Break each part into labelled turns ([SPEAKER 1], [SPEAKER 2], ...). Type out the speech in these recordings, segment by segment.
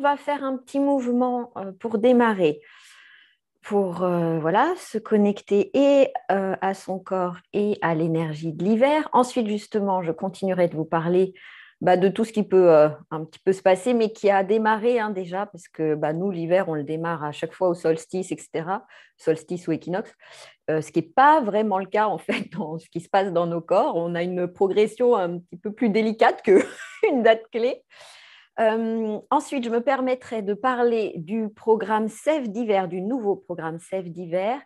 [SPEAKER 1] va faire un petit mouvement pour démarrer, pour voilà, se connecter et à son corps et à l'énergie de l'hiver. Ensuite, justement, je continuerai de vous parler de tout ce qui peut un petit peu se passer, mais qui a démarré déjà, parce que nous, l'hiver, on le démarre à chaque fois au solstice, etc., solstice ou équinoxe, ce qui n'est pas vraiment le cas, en fait, dans ce qui se passe dans nos corps. On a une progression un petit peu plus délicate qu'une date clé. Ensuite, je me permettrai de parler du programme Sève d'hiver, du nouveau programme Sève d'hiver,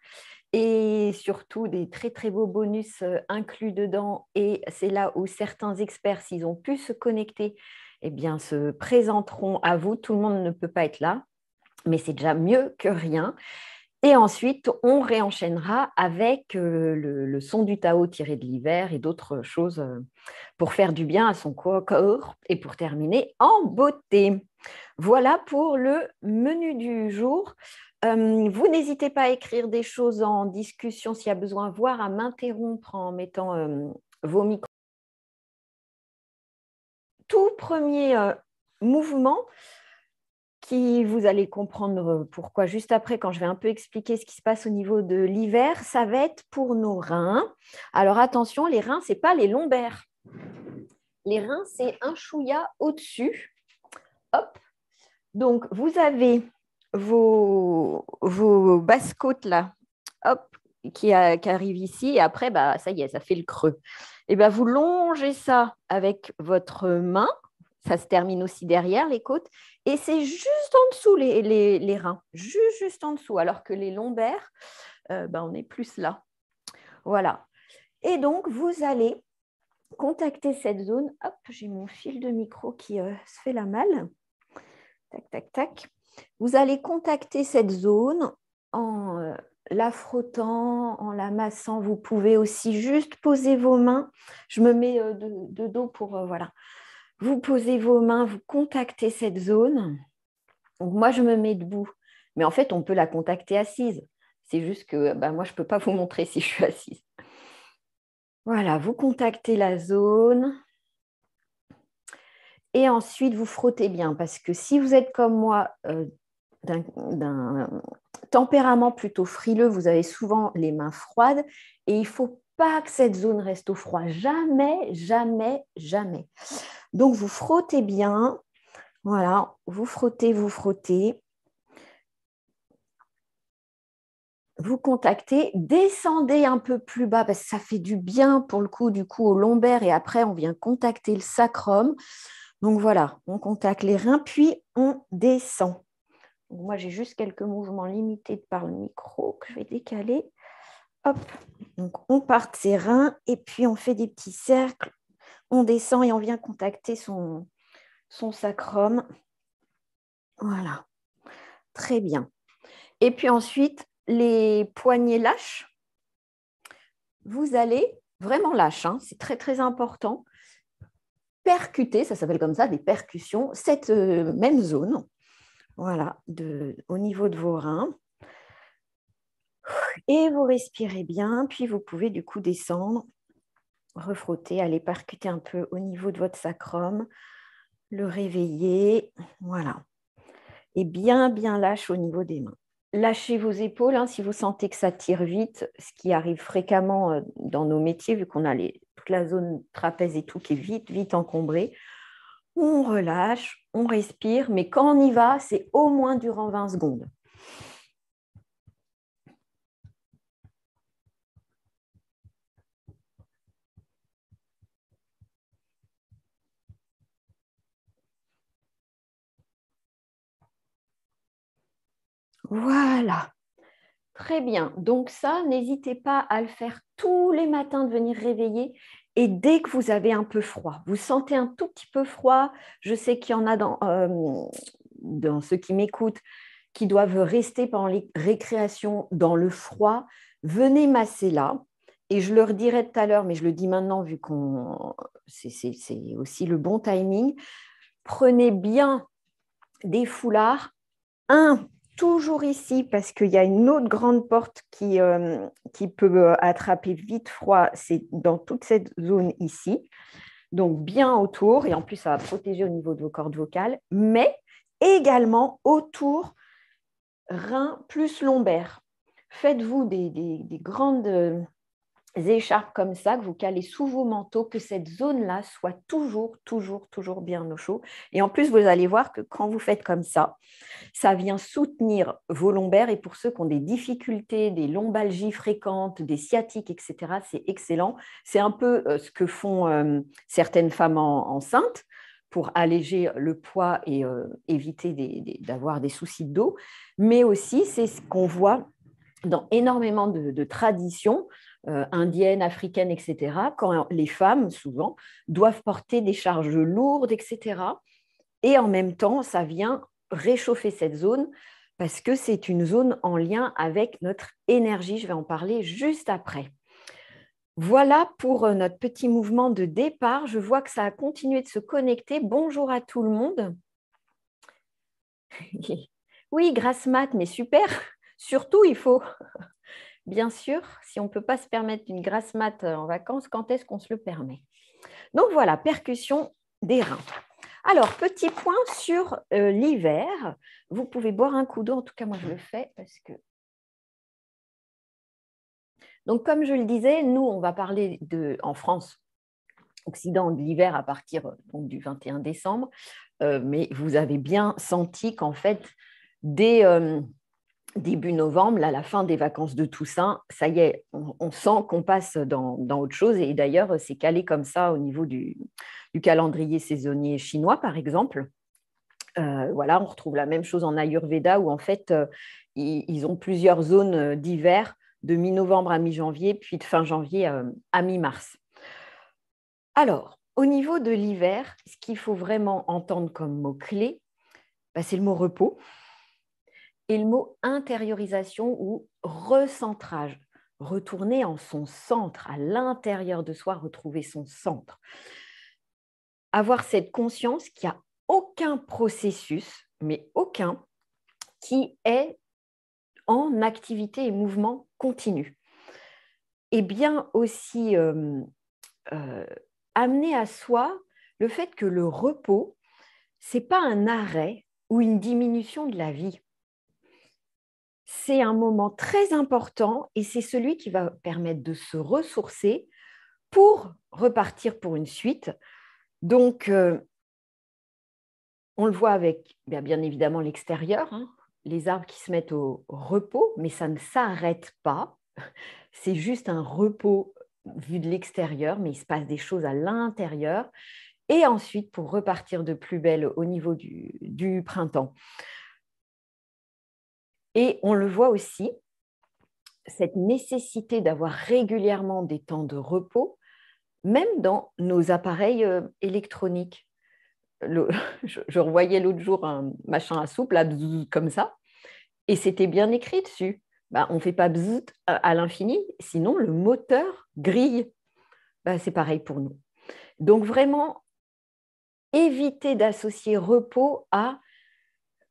[SPEAKER 1] et surtout des très très beaux bonus inclus dedans. Et c'est là où certains experts, s'ils ont pu se connecter, eh bien, se présenteront à vous. Tout le monde ne peut pas être là, mais c'est déjà mieux que rien. Et ensuite, on réenchaînera avec le son du Tao tiré de l'hiver et d'autres choses pour faire du bien à son corps et pour terminer en beauté. Voilà pour le menu du jour. Vous n'hésitez pas à écrire des choses en discussion s'il y a besoin, voire à m'interrompre en mettant vos micros. Tout premier mouvement qui vous allez comprendre pourquoi juste après, quand je vais un peu expliquer ce qui se passe au niveau de l'hiver, ça va être pour nos reins. Alors attention, les reins, ce n'est pas les lombaires. Les reins, c'est un chouïa au-dessus. Hop. Donc, vous avez vos basses-côtes là, hop, qui arrivent ici. Et après, ça y est, ça fait le creux. Et vous longez ça avec votre main. Ça se termine aussi derrière les côtes. Et c'est juste en dessous les reins. Juste en dessous. Alors que les lombaires, on est plus là. Voilà. Et donc, vous allez contacter cette zone. Hop, j'ai mon fil de micro qui se fait la malle. Tac, tac, tac. Vous allez contacter cette zone en la frottant, en la massant. Vous pouvez aussi juste poser vos mains. Je me mets de dos pour... voilà. Vous posez vos mains, vous contactez cette zone. Donc, moi, je me mets debout. Mais en fait, on peut la contacter assise. C'est juste que moi, je ne peux pas vous montrer si je suis assise. Voilà, vous contactez la zone. Et ensuite, vous frottez bien. Parce que si vous êtes comme moi, d'un tempérament plutôt frileux, vous avez souvent les mains froides. Et il ne faut pas que cette zone reste au froid. Jamais, jamais, jamais. Donc, vous frottez bien. Voilà, vous frottez, vous frottez. Vous contactez, descendez un peu plus bas parce que ça fait du bien pour le coup, du coup, au lombaire. Et après, on vient contacter le sacrum. Donc, voilà, on contacte les reins, puis on descend. Donc, moi, j'ai juste quelques mouvements limités par le micro que je vais décaler. Hop, donc on part de ses reins et puis on fait des petits cercles. On descend et on vient contacter son sacrum. Voilà, très bien. Et puis ensuite, les poignets lâches. Vous allez, vraiment lâche, c'est très très important, percuter, ça s'appelle comme ça, des percussions, cette même zone, voilà, au niveau de vos reins. Et vous respirez bien, puis vous pouvez du coup descendre, refrotter, aller percuter un peu au niveau de votre sacrum, le réveiller, voilà. Et bien, bien lâche au niveau des mains. Lâchez vos épaules si vous sentez que ça tire vite, ce qui arrive fréquemment dans nos métiers, vu qu'on a toute la zone trapèze et tout qui est vite, vite encombrée. On relâche, on respire, mais quand on y va, c'est au moins durant 20 secondes. Voilà. Très bien. Donc ça, n'hésitez pas à le faire tous les matins, de venir réveiller. Et dès que vous avez un peu froid, vous sentez un tout petit peu froid, je sais qu'il y en a dans ceux qui m'écoutent qui doivent rester pendant les récréations dans le froid, venez masser là. Et je le redirai tout à l'heure, mais je le dis maintenant vu qu'on c'est aussi le bon timing. Prenez bien des foulards. Toujours ici, parce qu'il y a une autre grande porte qui peut attraper vite froid, c'est dans toute cette zone ici. Donc, bien autour, et en plus, ça va protéger au niveau de vos cordes vocales. Mais également autour rein plus lombaire. Faites-vous des grandes écharpes comme ça, que vous calez sous vos manteaux, que cette zone-là soit toujours, toujours, toujours bien au chaud. Et en plus, vous allez voir que quand vous faites comme ça vient soutenir vos lombaires. Et pour ceux qui ont des difficultés, des lombalgies fréquentes, des sciatiques, etc., c'est excellent. C'est un peu ce que font certaines femmes enceintes pour alléger le poids et éviter d'avoir des soucis de dos. Mais aussi, c'est ce qu'on voit dans énormément de traditions indiennes, africaines, etc., quand les femmes, souvent, doivent porter des charges lourdes, etc. Et en même temps, ça vient réchauffer cette zone parce que c'est une zone en lien avec notre énergie. Je vais en parler juste après. Voilà pour notre petit mouvement de départ. Je vois que ça a continué de se connecter. Bonjour à tout le monde. Oui, grasse mat, mais super. Surtout, il faut, bien sûr, si on ne peut pas se permettre une grasse mat en vacances, quand est-ce qu'on se le permet? Donc voilà, percussion des reins. Alors, petit point sur l'hiver. Vous pouvez boire un coup d'eau. En tout cas, moi, je le fais parce que... Donc, comme je le disais, nous, on va parler en France, Occident, de l'hiver à partir donc, du 21 décembre. Mais vous avez bien senti qu'en fait, dès début novembre, là, la fin des vacances de Toussaint, ça y est, on sent qu'on passe dans autre chose. Et d'ailleurs, c'est calé comme ça au niveau du calendrier saisonnier chinois, par exemple. Voilà, on retrouve la même chose en Ayurveda où en fait, ils ont plusieurs zones d'hiver de mi-novembre à mi-janvier, puis de fin janvier à mi-mars. Alors, au niveau de l'hiver, ce qu'il faut vraiment entendre comme mot-clé, c'est le mot repos et le mot intériorisation ou recentrage. Retourner en son centre, à l'intérieur de soi, retrouver son centre. Avoir cette conscience qu'il n'y a aucun processus, mais aucun, qui est en activité et mouvement continu. Et bien aussi amener à soi le fait que le repos, ce n'est pas un arrêt ou une diminution de la vie. C'est un moment très important et c'est celui qui va permettre de se ressourcer pour repartir pour une suite. Donc, on le voit avec bien évidemment l'extérieur, hein, les arbres qui se mettent au repos, mais ça ne s'arrête pas. C'est juste un repos vu de l'extérieur, mais il se passe des choses à l'intérieur. Et ensuite, pour repartir de plus belle au niveau du printemps. Et on le voit aussi, cette nécessité d'avoir régulièrement des temps de repos, même dans nos appareils électroniques. Je revoyais l'autre jour un machin à soupe, là, comme ça, et c'était bien écrit dessus. On ne fait pas bzzz à l'infini, sinon le moteur grille. C'est pareil pour nous. Donc vraiment, éviter d'associer repos à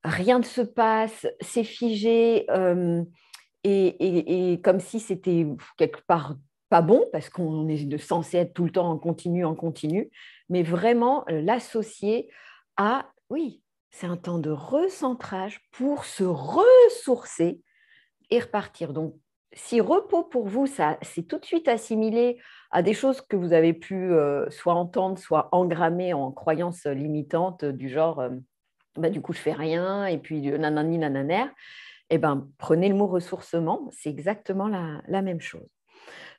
[SPEAKER 1] rien ne se passe, c'est figé, et comme si c'était quelque part pas bon, parce qu'on est censé être tout le temps en continu, mais vraiment l'associer à, oui, c'est un temps de recentrage pour se ressourcer et repartir. Donc, si repos pour vous, ça c'est tout de suite assimilé à des choses que vous avez pu soit entendre, soit engrammer en croyances limitantes du genre du coup je fais rien et puis nanani nananer, prenez le mot ressourcement, c'est exactement la même chose.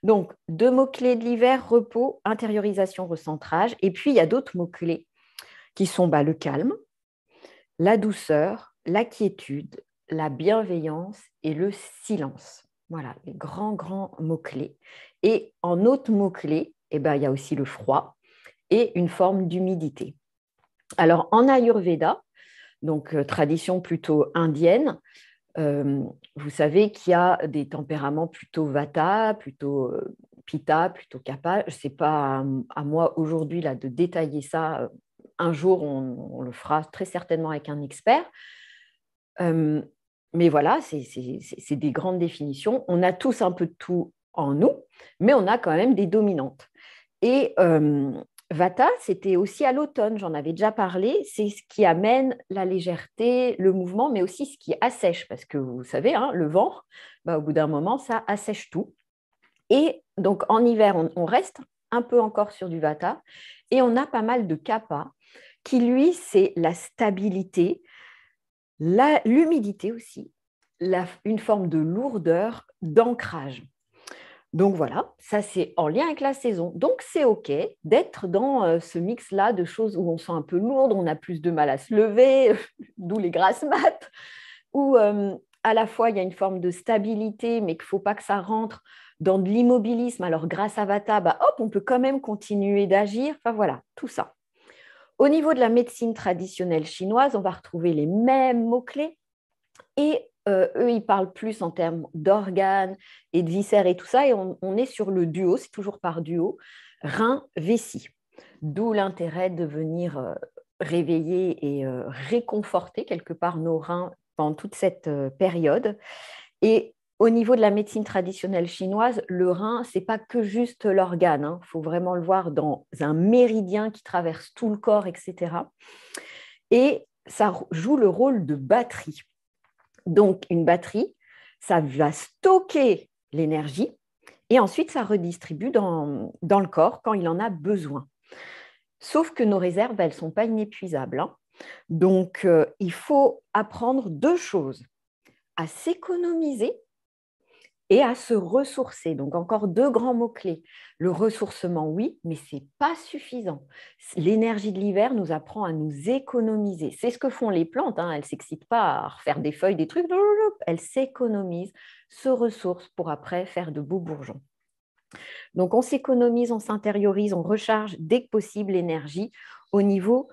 [SPEAKER 1] Donc, 2 mots-clés de l'hiver, repos, intériorisation, recentrage. Et puis, il y a d'autres mots-clés qui sont le calme, la douceur, la quiétude, la bienveillance et le silence. Voilà, les grands mots-clés. Et en autres mots-clés, il y a aussi le froid et une forme d'humidité. Alors, en Ayurveda, donc tradition plutôt indienne, vous savez qu'il y a des tempéraments plutôt vata, plutôt pitta, plutôt kapha. Ce n'est pas à moi aujourd'hui là, de détailler ça. Un jour, on le fera très certainement avec un expert. Mais voilà, c'est des grandes définitions. On a tous un peu de tout en nous, mais on a quand même des dominantes. Et Vata, c'était aussi à l'automne, j'en avais déjà parlé, c'est ce qui amène la légèreté, le mouvement, mais aussi ce qui assèche, parce que vous savez, hein, le vent, au bout d'un moment, ça assèche tout. Et donc en hiver, on reste un peu encore sur du Vata, et on a pas mal de Kapha, qui lui, c'est la stabilité, l'humidité aussi, une forme de lourdeur, d'ancrage. Donc voilà, ça c'est en lien avec la saison. Donc c'est OK d'être dans ce mix-là de choses où on sent un peu lourde, on a plus de mal à se lever, d'où les grasses mat, où à la fois il y a une forme de stabilité, mais qu'il ne faut pas que ça rentre dans de l'immobilisme. Alors grâce à Vata, hop, on peut quand même continuer d'agir. Enfin voilà, tout ça. Au niveau de la médecine traditionnelle chinoise, on va retrouver les mêmes mots-clés et eux, ils parlent plus en termes d'organes et de viscères et tout ça. Et on est sur le duo, c'est toujours par duo, rein-vessie. D'où l'intérêt de venir réveiller et réconforter quelque part nos reins pendant toute cette période. Et au niveau de la médecine traditionnelle chinoise, le rein, ce n'est pas que juste l'organe. Hein. Il faut vraiment le voir dans un méridien qui traverse tout le corps, etc. Et ça joue le rôle de batterie. Donc, une batterie, ça va stocker l'énergie et ensuite, ça redistribue dans le corps quand il en a besoin. Sauf que nos réserves, elles ne sont pas inépuisables. Hein. Donc, il faut apprendre deux choses, à s'économiser et à se ressourcer. Donc, encore deux grands mots-clés. Le ressourcement, oui, mais ce n'est pas suffisant. L'énergie de l'hiver nous apprend à nous économiser. C'est ce que font les plantes. Hein. Elles ne s'excitent pas à refaire des feuilles, des trucs. Elles s'économisent, se ressourcent pour après faire de beaux bourgeons. Donc, on s'économise, on s'intériorise, on recharge dès que possible l'énergie au niveau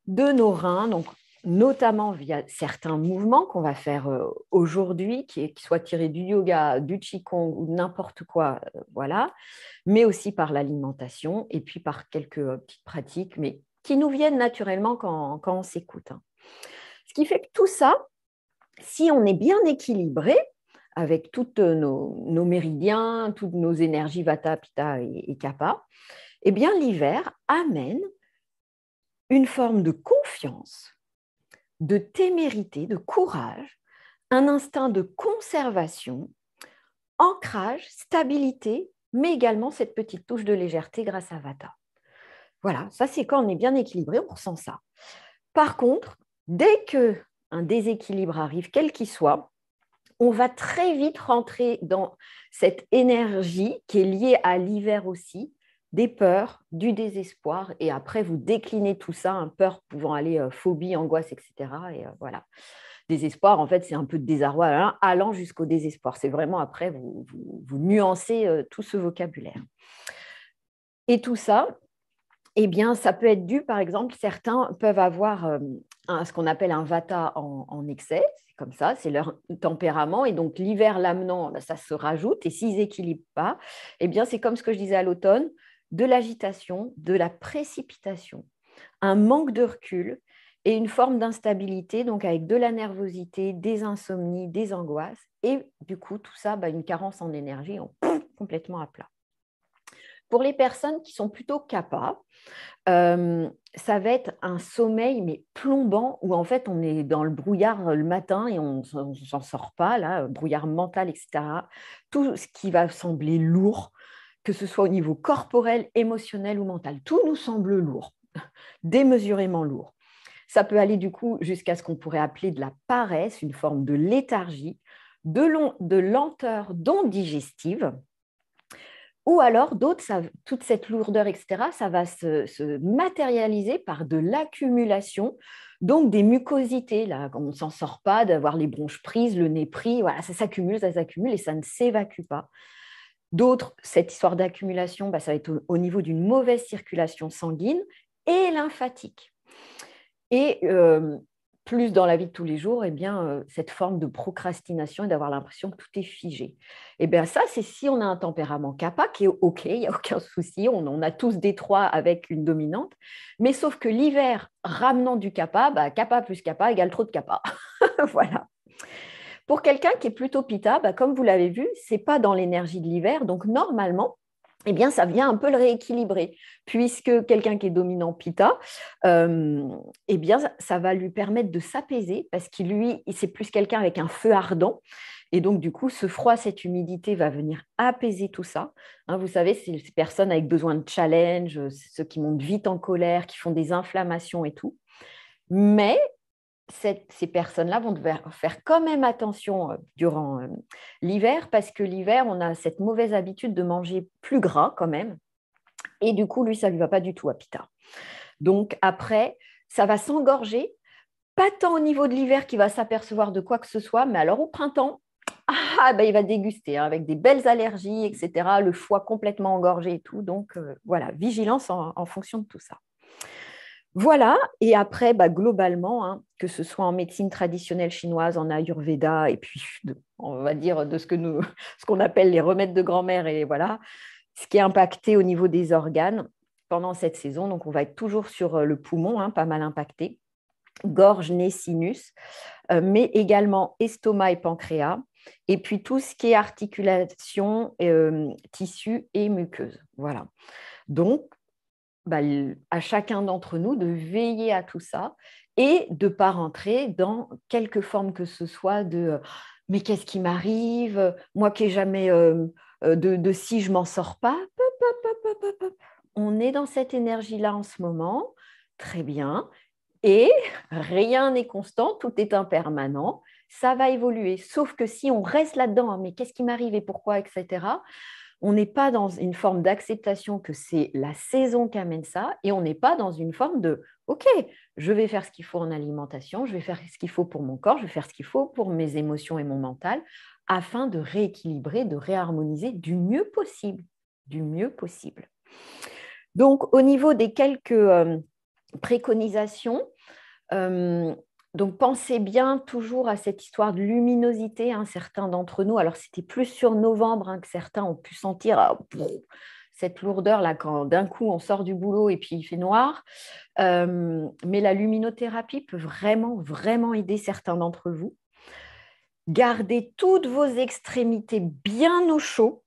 [SPEAKER 1] de nos reins. Donc, notamment via certains mouvements qu'on va faire aujourd'hui, qui soient tirés du yoga, du qigong ou n'importe quoi, voilà, mais aussi par l'alimentation et puis par quelques petites pratiques, mais qui nous viennent naturellement quand on s'écoute. Hein. Ce qui fait que tout ça, si on est bien équilibré avec tous nos méridiens, toutes nos énergies Vata, Pitta et Kapha, eh bien l'hiver amène une forme de confiance, de témérité, de courage, un instinct de conservation, ancrage, stabilité, mais également cette petite touche de légèreté grâce à Vata. Voilà, ça c'est quand on est bien équilibré, on ressent ça. Par contre, dès qu'un déséquilibre arrive, quel qu'il soit, on va très vite rentrer dans cette énergie qui est liée à l'hiver aussi, des peurs, du désespoir, et après vous déclinez tout ça, hein, peur pouvant aller phobie, angoisse, etc. Et voilà. Désespoir, en fait, c'est un peu de désarroi, hein, allant jusqu'au désespoir. C'est vraiment après, vous nuancez tout ce vocabulaire. Et tout ça, eh bien, ça peut être dû, par exemple, certains peuvent avoir ce qu'on appelle un vata en excès, c'est comme ça, c'est leur tempérament, et donc l'hiver l'amenant, ça se rajoute, et s'ils n'équilibrent pas, eh bien, c'est comme ce que je disais à l'automne, de l'agitation, de la précipitation, un manque de recul et une forme d'instabilité, donc avec de la nervosité, des insomnies, des angoisses, et du coup, tout ça, une carence en énergie, complètement à plat. Pour les personnes qui sont plutôt capables, ça va être un sommeil mais plombant où en fait on est dans le brouillard le matin et on ne s'en sort pas, là, brouillard mental, etc. Tout ce qui va sembler lourd, que ce soit au niveau corporel, émotionnel ou mental, tout nous semble lourd, démesurément lourd. Ça peut aller du coup jusqu'à ce qu'on pourrait appeler de la paresse, une forme de léthargie, de lenteur non digestive. Ou alors, d'autres, toute cette lourdeur, etc., ça va se matérialiser par de l'accumulation, donc des mucosités. Là, on ne s'en sort pas d'avoir les bronches prises, le nez pris, voilà, ça s'accumule et ça ne s'évacue pas. D'autres, cette histoire d'accumulation, ça va être au niveau d'une mauvaise circulation sanguine et lymphatique. Et plus dans la vie de tous les jours, cette forme de procrastination et d'avoir l'impression que tout est figé. Et bien ça, c'est si on a un tempérament kapha qui est OK, il n'y a aucun souci, on a tous des trois avec une dominante, mais sauf que l'hiver, ramenant du kapha, kapha plus kapha égale trop de kapha. Voilà. Pour quelqu'un qui est plutôt pitta, comme vous l'avez vu, ce n'est pas dans l'énergie de l'hiver, donc normalement, eh bien, ça vient un peu le rééquilibrer, puisque quelqu'un qui est dominant Pitta, eh bien, ça va lui permettre de s'apaiser, parce qu'il lui, c'est plus quelqu'un avec un feu ardent. Et donc, du coup, ce froid, cette humidité va venir apaiser tout ça. Hein, vous savez, c'est ces personnes avec besoin de challenge, c'est ceux qui montent vite en colère, qui font des inflammations et tout. Mais ces personnes-là vont devoir faire quand même attention durant l'hiver, parce que l'hiver, on a cette mauvaise habitude de manger plus gras quand même. Et du coup, lui, ça ne lui va pas du tout à Pitta. Donc après, ça va s'engorger, pas tant au niveau de l'hiver qu'il va s'apercevoir de quoi que ce soit, mais alors au printemps, ben, il va déguster hein, avec des belles allergies, etc., le foie complètement engorgé et tout. Donc voilà, vigilance en fonction de tout ça. Voilà, et après, bah, globalement, hein, que ce soit en médecine traditionnelle chinoise, en Ayurveda, et puis on va dire de ce qu'on appelle les remèdes de grand-mère, et voilà, ce qui est impacté au niveau des organes pendant cette saison. Donc, on va être toujours sur le poumon, hein, pas mal impacté, gorge, nez, sinus, mais également estomac et pancréas, et puis tout ce qui est articulation, tissu et muqueuse. Voilà. Donc, bah, à chacun d'entre nous de veiller à tout ça et de ne pas rentrer dans quelque forme que ce soit de mais qu'est-ce qui m'arrive? Moi qui n'ai jamais de si je m'en sors pas. On est dans cette énergie-là en ce moment, très bien. Et rien n'est constant, tout est impermanent, ça va évoluer. Sauf que si on reste là-dedans, mais qu'est-ce qui m'arrive et pourquoi, etc., on n'est pas dans une forme d'acceptation que c'est la saison qui amène ça, et on n'est pas dans une forme de OK, je vais faire ce qu'il faut en alimentation, je vais faire ce qu'il faut pour mon corps, je vais faire ce qu'il faut pour mes émotions et mon mental, afin de rééquilibrer, de réharmoniser du mieux possible. Du mieux possible. Donc, au niveau des quelques préconisations, donc, pensez bien toujours à cette histoire de luminosité. Hein, certains d'entre nous, alors c'était plus sur novembre hein, que certains ont pu sentir cette lourdeur là quand d'un coup on sort du boulot et puis il fait noir. Mais la luminothérapie peut vraiment, vraiment aider certains d'entre vous. Gardez toutes vos extrémités bien au chaud,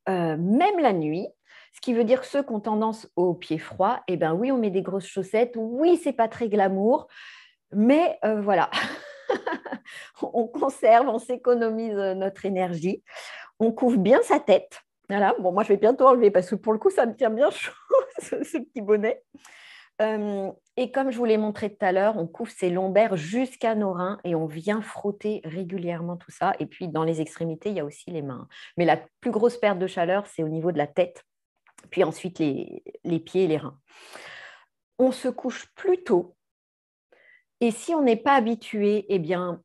[SPEAKER 1] même la nuit. Ce qui veut dire que ceux qui ont tendance aux pieds froids, eh bien oui, on met des grosses chaussettes. Oui, c'est pas très glamour. Mais voilà, on conserve, on s'économise notre énergie, on couvre bien sa tête. Voilà, bon, moi je vais bientôt enlever parce que pour le coup, ça me tient bien chaud, ce petit bonnet. Et comme je vous l'ai montré tout à l'heure, on couvre ses lombaires jusqu'à nos reins et on vient frotter régulièrement tout ça. Et puis dans les extrémités, il y a aussi les mains. Mais la plus grosse perte de chaleur, c'est au niveau de la tête, puis ensuite les pieds et les reins. On se couche plus tôt. Et si on n'est pas habitué, eh bien,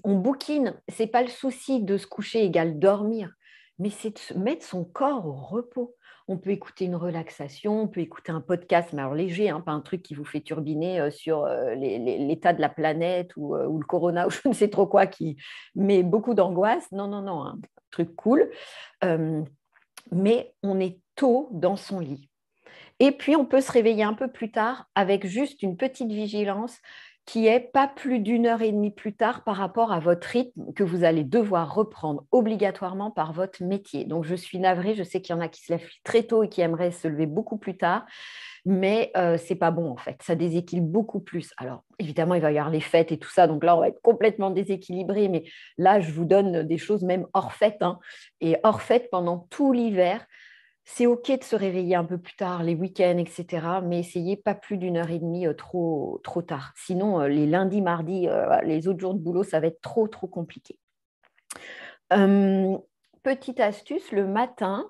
[SPEAKER 1] on bouquine. Ce n'est pas le souci de se coucher égale dormir, mais c'est de se mettre son corps au repos. On peut écouter une relaxation, on peut écouter un podcast, mais alors léger, hein, pas un truc qui vous fait turbiner sur l'état de la planète ou le corona ou je ne sais trop quoi qui met beaucoup d'angoisse. Non, non, non, un truc cool. Mais on est tôt dans son lit. Et puis, on peut se réveiller un peu plus tard avec juste une petite vigilance qui est pas plus d'1 heure et demie plus tard par rapport à votre rythme que vous allez devoir reprendre obligatoirement par votre métier. Donc, je suis navrée, je sais qu'il y en a qui se lèvent très tôt et qui aimeraient se lever beaucoup plus tard, mais ce n'est pas bon en fait, ça déséquilibre beaucoup plus. Alors, évidemment, il va y avoir les fêtes et tout ça, donc là, on va être complètement déséquilibré, mais là, je vous donne des choses même hors fête, hein, et hors fête pendant tout l'hiver. C'est OK de se réveiller un peu plus tard, les week-ends, etc. Mais essayez pas plus d'1 heure et demie trop tard. Sinon, les lundis, mardis, les autres jours de boulot, ça va être trop compliqué. Petite astuce, le matin,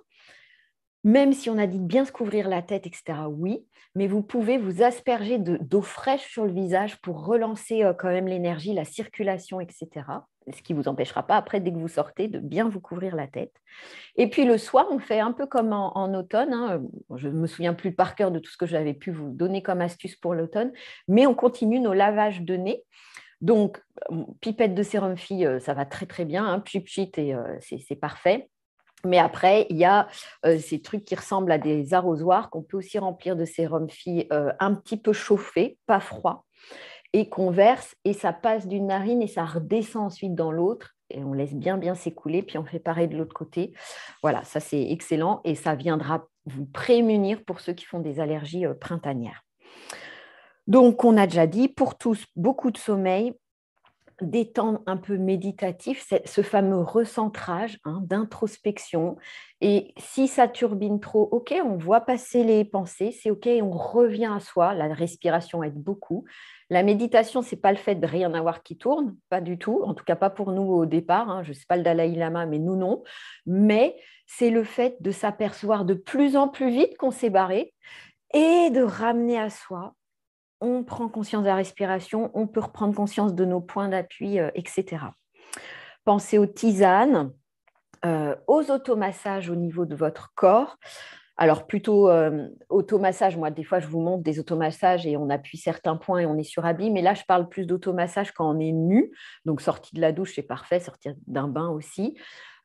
[SPEAKER 1] même si on a dit de bien se couvrir la tête, etc., oui, mais vous pouvez vous asperger d'eau fraîche sur le visage pour relancer quand même l'énergie, la circulation, etc. Ce qui ne vous empêchera pas, après, dès que vous sortez, de bien vous couvrir la tête. Et puis le soir, on fait un peu comme en automne. Hein. Je ne me souviens plus par cœur de tout ce que j'avais pu vous donner comme astuce pour l'automne, mais on continue nos lavages de nez. Donc, pipette de sérum fille, ça va très très bien, hein, pchit et c'est parfait. Mais après, il y a ces trucs qui ressemblent à des arrosoirs qu'on peut aussi remplir de sérum fille un petit peu chauffé, pas froid, et qu'on verse et ça passe d'une narine et ça redescend ensuite dans l'autre. et on laisse bien s'écouler, puis on fait pareil de l'autre côté. Voilà, ça c'est excellent et ça viendra vous prémunir pour ceux qui font des allergies printanières. Donc, on a déjà dit, pour tous, beaucoup de sommeil, des temps un peu méditatifs, ce fameux recentrage d'introspection. Et si ça turbine trop, OK, on voit passer les pensées, c'est OK, on revient à soi. La respiration aide beaucoup. La méditation, ce n'est pas le fait de rien avoir qui tourne, pas du tout, en tout cas pas pour nous au départ. Je ne sais pas le Dalai Lama, mais nous non. Mais c'est le fait de s'apercevoir de plus en plus vite qu'on s'est barré et de ramener à soi. On prend conscience de la respiration, on peut reprendre conscience de nos points d'appui, etc. Pensez aux tisanes, aux automassages au niveau de votre corps. Alors plutôt automassage, moi des fois je vous montre des automassages et on appuie certains points et on est sur habit, mais là je parle plus d'automassage quand on est nu, donc sortie de la douche c'est parfait, sortir d'un bain aussi,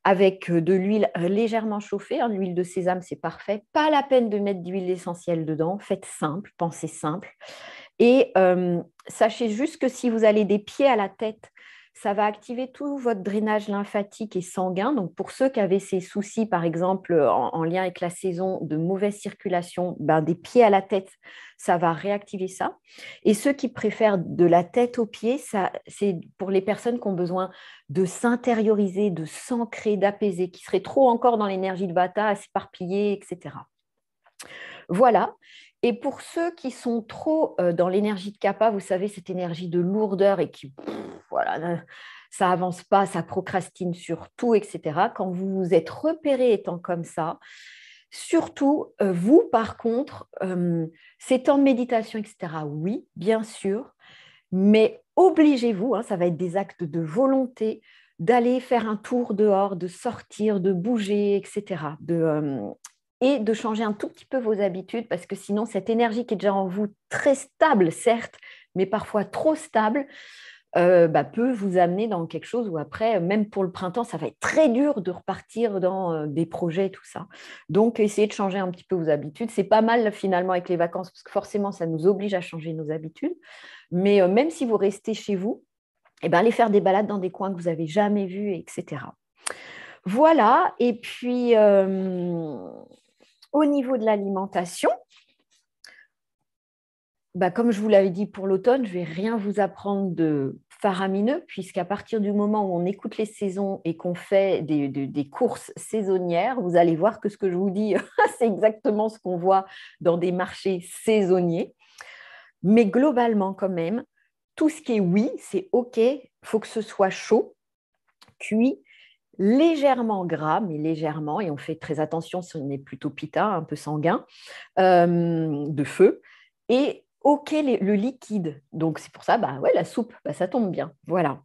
[SPEAKER 1] avec de l'huile légèrement chauffée, l'huile de sésame c'est parfait, pas la peine de mettre d'huile essentielle dedans, faites simple, pensez simple. Et sachez juste que si vous allez des pieds à la tête, ça va activer tout votre drainage lymphatique et sanguin. Donc, pour ceux qui avaient ces soucis, par exemple, en lien avec la saison de mauvaise circulation, des pieds à la tête, ça va réactiver ça. Et ceux qui préfèrent de la tête aux pieds, c'est pour les personnes qui ont besoin de s'intérioriser, de s'ancrer, d'apaiser, qui seraient trop encore dans l'énergie de Vata, à s'éparpiller, etc. Voilà. Et pour ceux qui sont trop dans l'énergie de Kapha, vous savez, cette énergie de lourdeur et qui, voilà, ça avance pas, ça procrastine sur tout, etc. Quand vous vous êtes repéré étant comme ça, surtout, vous, par contre, ces temps de méditation, etc., oui, bien sûr, mais obligez-vous, ça va être des actes de volonté, d'aller faire un tour dehors, de sortir, de bouger, etc., et de changer un tout petit peu vos habitudes, parce que sinon, cette énergie qui est déjà en vous, très stable, certes, mais parfois trop stable, peut vous amener dans quelque chose où après, même pour le printemps, ça va être très dur de repartir dans des projets, tout ça. Donc, essayez de changer un petit peu vos habitudes. C'est pas mal finalement avec les vacances, parce que forcément, ça nous oblige à changer nos habitudes. Mais même si vous restez chez vous, allez faire des balades dans des coins que vous n'avez jamais vus, etc. Voilà, et puis au niveau de l'alimentation, comme je vous l'avais dit pour l'automne, je ne vais rien vous apprendre de faramineux, puisqu'à partir du moment où on écoute les saisons et qu'on fait des courses saisonnières, vous allez voir que ce que je vous dis, c'est exactement ce qu'on voit dans des marchés saisonniers. Mais globalement, quand même, tout ce qui est oui, c'est OK, il faut que ce soit chaud, cuit, légèrement gras, mais légèrement, et on fait très attention si on est plutôt pita, un peu sanguin, de feu, et OK, le liquide. Donc, c'est pour ça, la soupe, ça tombe bien. Voilà.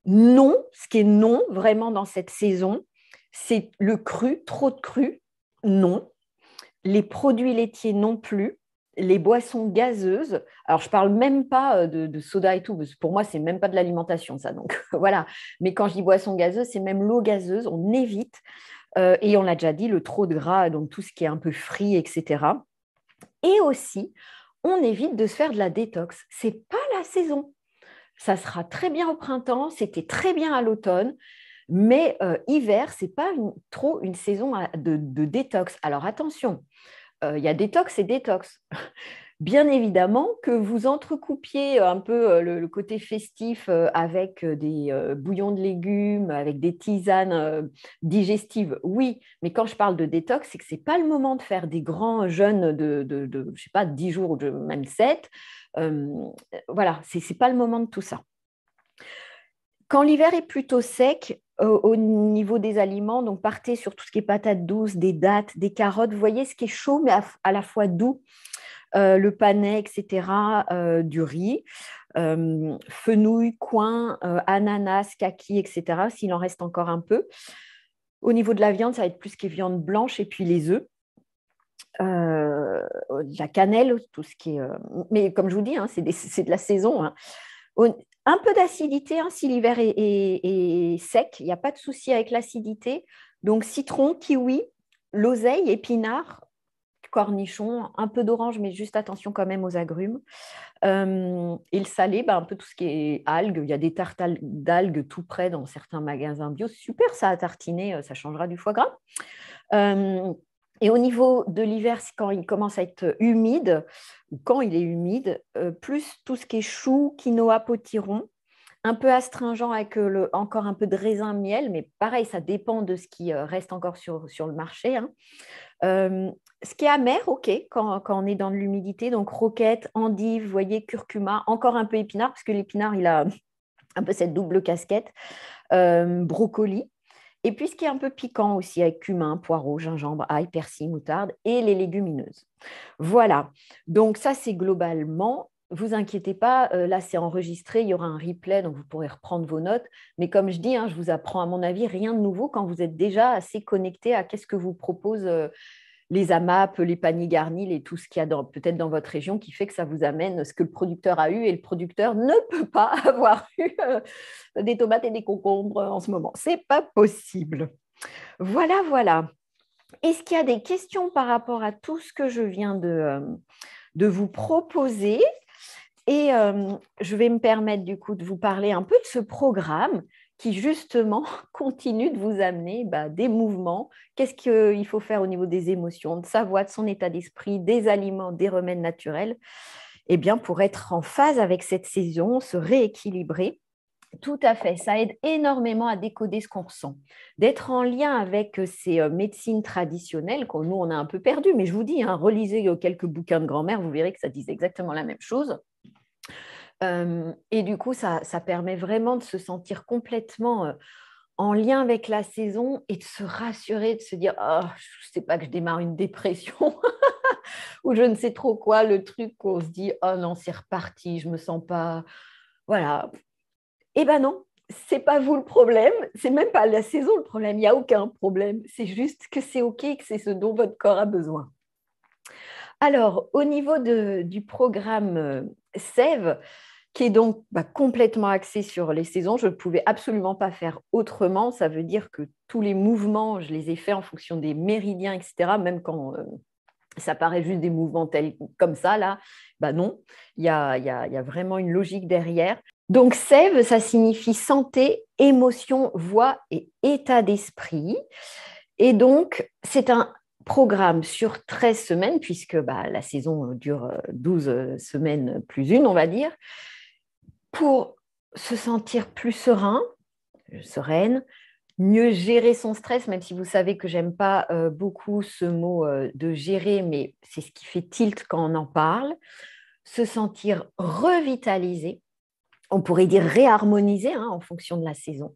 [SPEAKER 1] Non, ce qui est non, vraiment, dans cette saison, c'est le cru, trop de cru, non. Les produits laitiers non plus. Les boissons gazeuses, alors je ne parle même pas de soda et tout, parce que pour moi, ce n'est même pas de l'alimentation, ça. Donc voilà. Mais quand je dis boissons gazeuses, c'est même l'eau gazeuse, on évite. Et on l'a déjà dit, le trop de gras, donc tout ce qui est un peu frit, etc. Et aussi, on évite de se faire de la détox. Ce n'est pas la saison. Ça sera très bien au printemps, c'était très bien à l'automne, mais hiver, ce n'est pas trop une saison de détox. Alors attention, il y a détox et détox. Bien évidemment que vous entrecoupiez un peu le côté festif avec des bouillons de légumes, avec des tisanes digestives, oui, mais quand je parle de détox, c'est que ce n'est pas le moment de faire des grands jeûnes de je sais pas, 10 jours ou même 7. Voilà, ce n'est pas le moment de tout ça. Quand l'hiver est plutôt sec, au niveau des aliments, donc partez sur tout ce qui est patates douces, des dattes, des carottes, vous voyez ce qui est chaud mais à la fois doux, le panais, etc., du riz, fenouil, coin, ananas, kaki, etc., s'il en reste encore un peu. Au niveau de la viande, ça va être plus ce qui est viande blanche et puis les œufs. La cannelle, tout ce qui est... mais comme je vous dis, c'est de la saison. Un peu d'acidité, si l'hiver est sec, il n'y a pas de souci avec l'acidité. Donc citron, kiwi, l'oseille, épinard, cornichons, un peu d'orange, mais juste attention quand même aux agrumes. Et le salé, un peu tout ce qui est algues. Il y a des tartes d'algues tout près dans certains magasins bio. Super, ça à tartiner, ça changera du foie gras. Et au niveau de l'hiver, c'est quand il commence à être humide, ou quand il est humide, plus tout ce qui est chou, quinoa, potiron, un peu astringent avec encore un peu de raisin miel, mais pareil, ça dépend de ce qui reste encore sur le marché. Hein. Ce qui est amer, ok, quand on est dans de l'humidité, donc roquette, endive, vous voyez, curcuma, encore un peu épinard, parce que l'épinard, il a un peu cette double casquette, brocoli. Et puis, ce qui est un peu piquant aussi, avec cumin, poireau, gingembre, ail, persil, moutarde et les légumineuses. Voilà. Donc, ça, c'est globalement. Vous inquiétez pas, là, c'est enregistré. Il y aura un replay, donc vous pourrez reprendre vos notes. Mais comme je dis, je vous apprends, à mon avis, rien de nouveau quand vous êtes déjà assez connecté à qu'est-ce que vous proposent les AMAP, les paniers garnis, tout ce qu'il y a peut-être dans votre région qui fait que ça vous amène ce que le producteur a eu et le producteur ne peut pas avoir eu des tomates et des concombres en ce moment. Ce n'est pas possible. Voilà, voilà. Est-ce qu'il y a des questions par rapport à tout ce que je viens de vous proposer? Et je vais me permettre du coup de vous parler un peu de ce programme qui justement continue de vous amener des mouvements. Qu'est-ce qu'il faut faire au niveau des émotions, de sa voix, de son état d'esprit, des aliments, des remèdes naturels, eh bien, pour être en phase avec cette saison, se rééquilibrer. Tout à fait, ça aide énormément à décoder ce qu'on ressent. D'être en lien avec ces médecines traditionnelles que nous, on a un peu perdu, mais je vous dis, relisez quelques bouquins de grand-mère, vous verrez que ça dit exactement la même chose. Et du coup, ça permet vraiment de se sentir complètement en lien avec la saison et de se rassurer, de se dire oh, je ne sais pas que je démarre une dépression ou je ne sais trop quoi, le truc qu'on se dit oh non, c'est reparti, je ne me sens pas. Voilà. Eh bien non, ce n'est pas vous le problème, c'est même pas la saison le problème, il n'y a aucun problème, c'est juste que c'est OK, que c'est ce dont votre corps a besoin. Alors, au niveau du programme Sève, qui est donc complètement axé sur les saisons. Je ne pouvais absolument pas faire autrement. Ça veut dire que tous les mouvements, je les ai faits en fonction des méridiens, etc. Même quand ça paraît juste des mouvements tels comme ça, là, non, il y a vraiment une logique derrière. Donc, Sève, ça signifie santé, émotion, voix et état d'esprit. Et donc, c'est un programme sur 13 semaines, puisque la saison dure 12 semaines plus une, on va dire, pour se sentir plus sereine, mieux gérer son stress, même si vous savez que j'aime pas beaucoup ce mot de gérer, mais c'est ce qui fait tilt quand on en parle, se sentir revitalisé, on pourrait dire réharmonisé en fonction de la saison.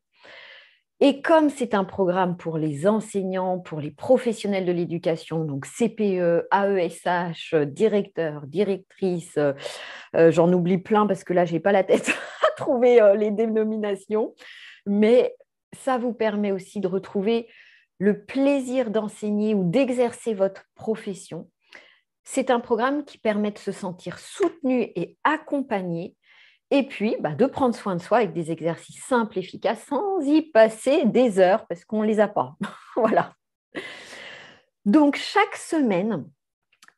[SPEAKER 1] Et comme c'est un programme pour les enseignants, pour les professionnels de l'éducation, donc CPE, AESH, directeurs, directrices, j'en oublie plein parce que là, je n'ai pas la tête à trouver les dénominations, mais ça vous permet aussi de retrouver le plaisir d'enseigner ou d'exercer votre profession. C'est un programme qui permet de se sentir soutenu et accompagné et puis de prendre soin de soi avec des exercices simples, efficaces, sans y passer des heures parce qu'on ne les a pas. Voilà. Donc, chaque semaine,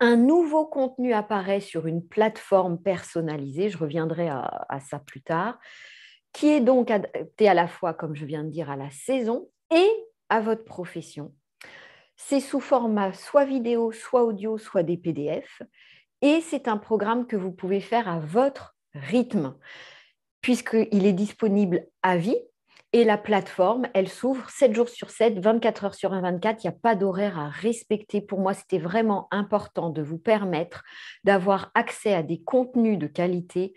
[SPEAKER 1] un nouveau contenu apparaît sur une plateforme personnalisée, je reviendrai à ça plus tard, qui est donc adapté à la fois, comme je viens de dire, à la saison et à votre profession. C'est sous format soit vidéo, soit audio, soit des PDF. Et c'est un programme que vous pouvez faire à votre rythme, puisqu'il est disponible à vie. Et la plateforme, elle s'ouvre 7 jours sur 7, 24 heures sur 24. Il n'y a pas d'horaire à respecter. Pour moi, c'était vraiment important de vous permettre d'avoir accès à des contenus de qualité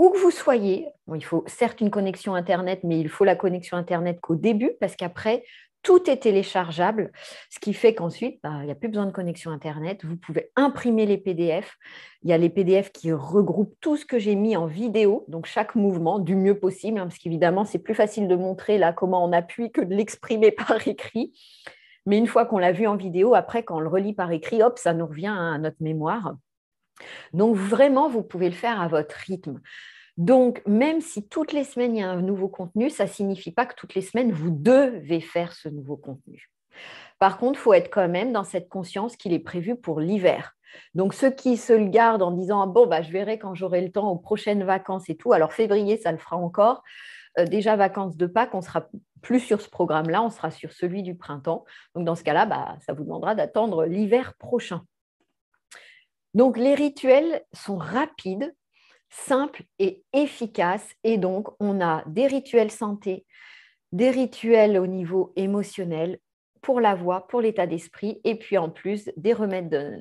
[SPEAKER 1] où que vous soyez. Bon, il faut certes une connexion Internet, mais il faut la connexion Internet qu'au début, parce qu'après, tout est téléchargeable, ce qui fait qu'ensuite, il n'y a plus besoin de connexion Internet. Vous pouvez imprimer les PDF. Il y a les PDF qui regroupent tout ce que j'ai mis en vidéo, donc chaque mouvement du mieux possible, parce qu'évidemment, c'est plus facile de montrer là comment on appuie que de l'exprimer par écrit. Mais une fois qu'on l'a vu en vidéo, après, quand on le relit par écrit, hop, ça nous revient à notre mémoire. Donc, vraiment, vous pouvez le faire à votre rythme. Donc, même si toutes les semaines, il y a un nouveau contenu, ça ne signifie pas que toutes les semaines, vous devez faire ce nouveau contenu. Par contre, il faut être quand même dans cette conscience qu'il est prévu pour l'hiver. Donc, ceux qui se le gardent en disant bon, bah, je verrai quand j'aurai le temps aux prochaines vacances et tout. Alors, février, ça le fera encore. Déjà, vacances de Pâques, on sera plus sur ce programme-là, on sera sur celui du printemps. Donc, dans ce cas-là, bah, ça vous demandera d'attendre l'hiver prochain. Donc, les rituels sont rapides, simples et efficaces. Et donc, on a des rituels santé, des rituels au niveau émotionnel, pour la voix, pour l'état d'esprit, et puis en plus des remèdes,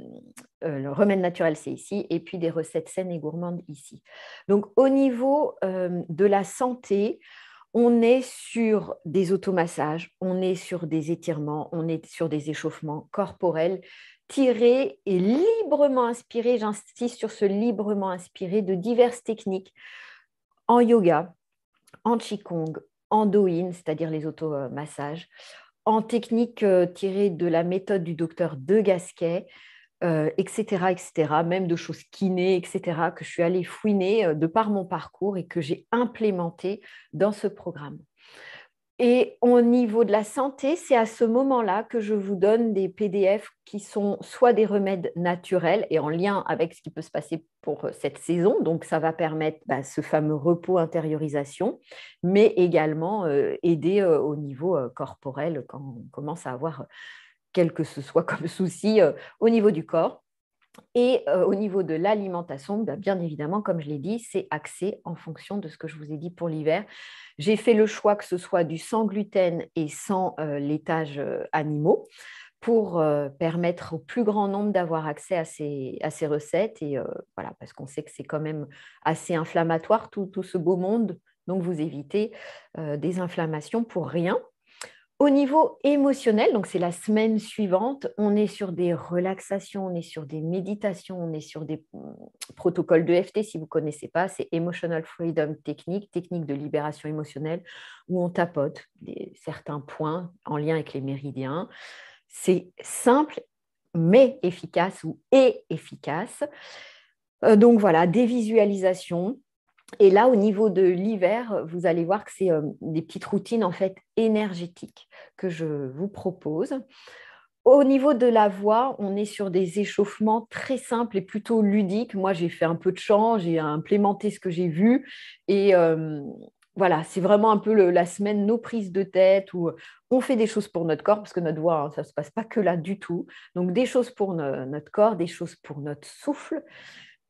[SPEAKER 1] le remède naturel c'est ici, et puis des recettes saines et gourmandes ici. Donc au niveau de la santé, on est sur des automassages, on est sur des étirements, on est sur des échauffements corporels tirés et librement inspirés, j'insiste sur ce librement inspiré, de diverses techniques en yoga, en qigong, en douyin, c'est-à-dire les automassages, en technique tirée de la méthode du docteur De Gasquet, etc., etc., même de choses kiné, etc., que je suis allée fouiner de par mon parcours et que j'ai implémenté dans ce programme. Et au niveau de la santé, c'est à ce moment-là que je vous donne des PDF qui sont soit des remèdes naturels et en lien avec ce qui peut se passer pour cette saison. Donc, ça va permettre ce fameux repos intériorisation, mais également aider au niveau corporel quand on commence à avoir quel que ce soit comme souci au niveau du corps. Et au niveau de l'alimentation, bien évidemment, comme je l'ai dit, c'est axé en fonction de ce que je vous ai dit pour l'hiver. J'ai fait le choix que ce soit du sans gluten et sans laitage animaux pour permettre au plus grand nombre d'avoir accès à ces recettes. Et voilà, parce qu'on sait que c'est quand même assez inflammatoire, tout ce beau monde. Donc, vous évitez des inflammations pour rien. Au niveau émotionnel, donc c'est la semaine suivante, on est sur des relaxations, on est sur des méditations, on est sur des protocoles de d'EFT, si vous ne connaissez pas, c'est Emotional Freedom Technique, technique de libération émotionnelle, où on tapote certains points en lien avec les méridiens. C'est simple, mais efficace ou est efficace. Donc voilà, des visualisations. Et là, au niveau de l'hiver, vous allez voir que c'est des petites routines en fait énergétiques que je vous propose. Au niveau de la voix, on est sur des échauffements très simples et plutôt ludiques. Moi, j'ai fait un peu de chant, j'ai implémenté ce que j'ai vu. Et voilà, c'est vraiment un peu la semaine, nos prises de tête, où on fait des choses pour notre corps, parce que notre voix, ça ne se passe pas que là du tout. Donc, des choses pour notre corps, des choses pour notre souffle.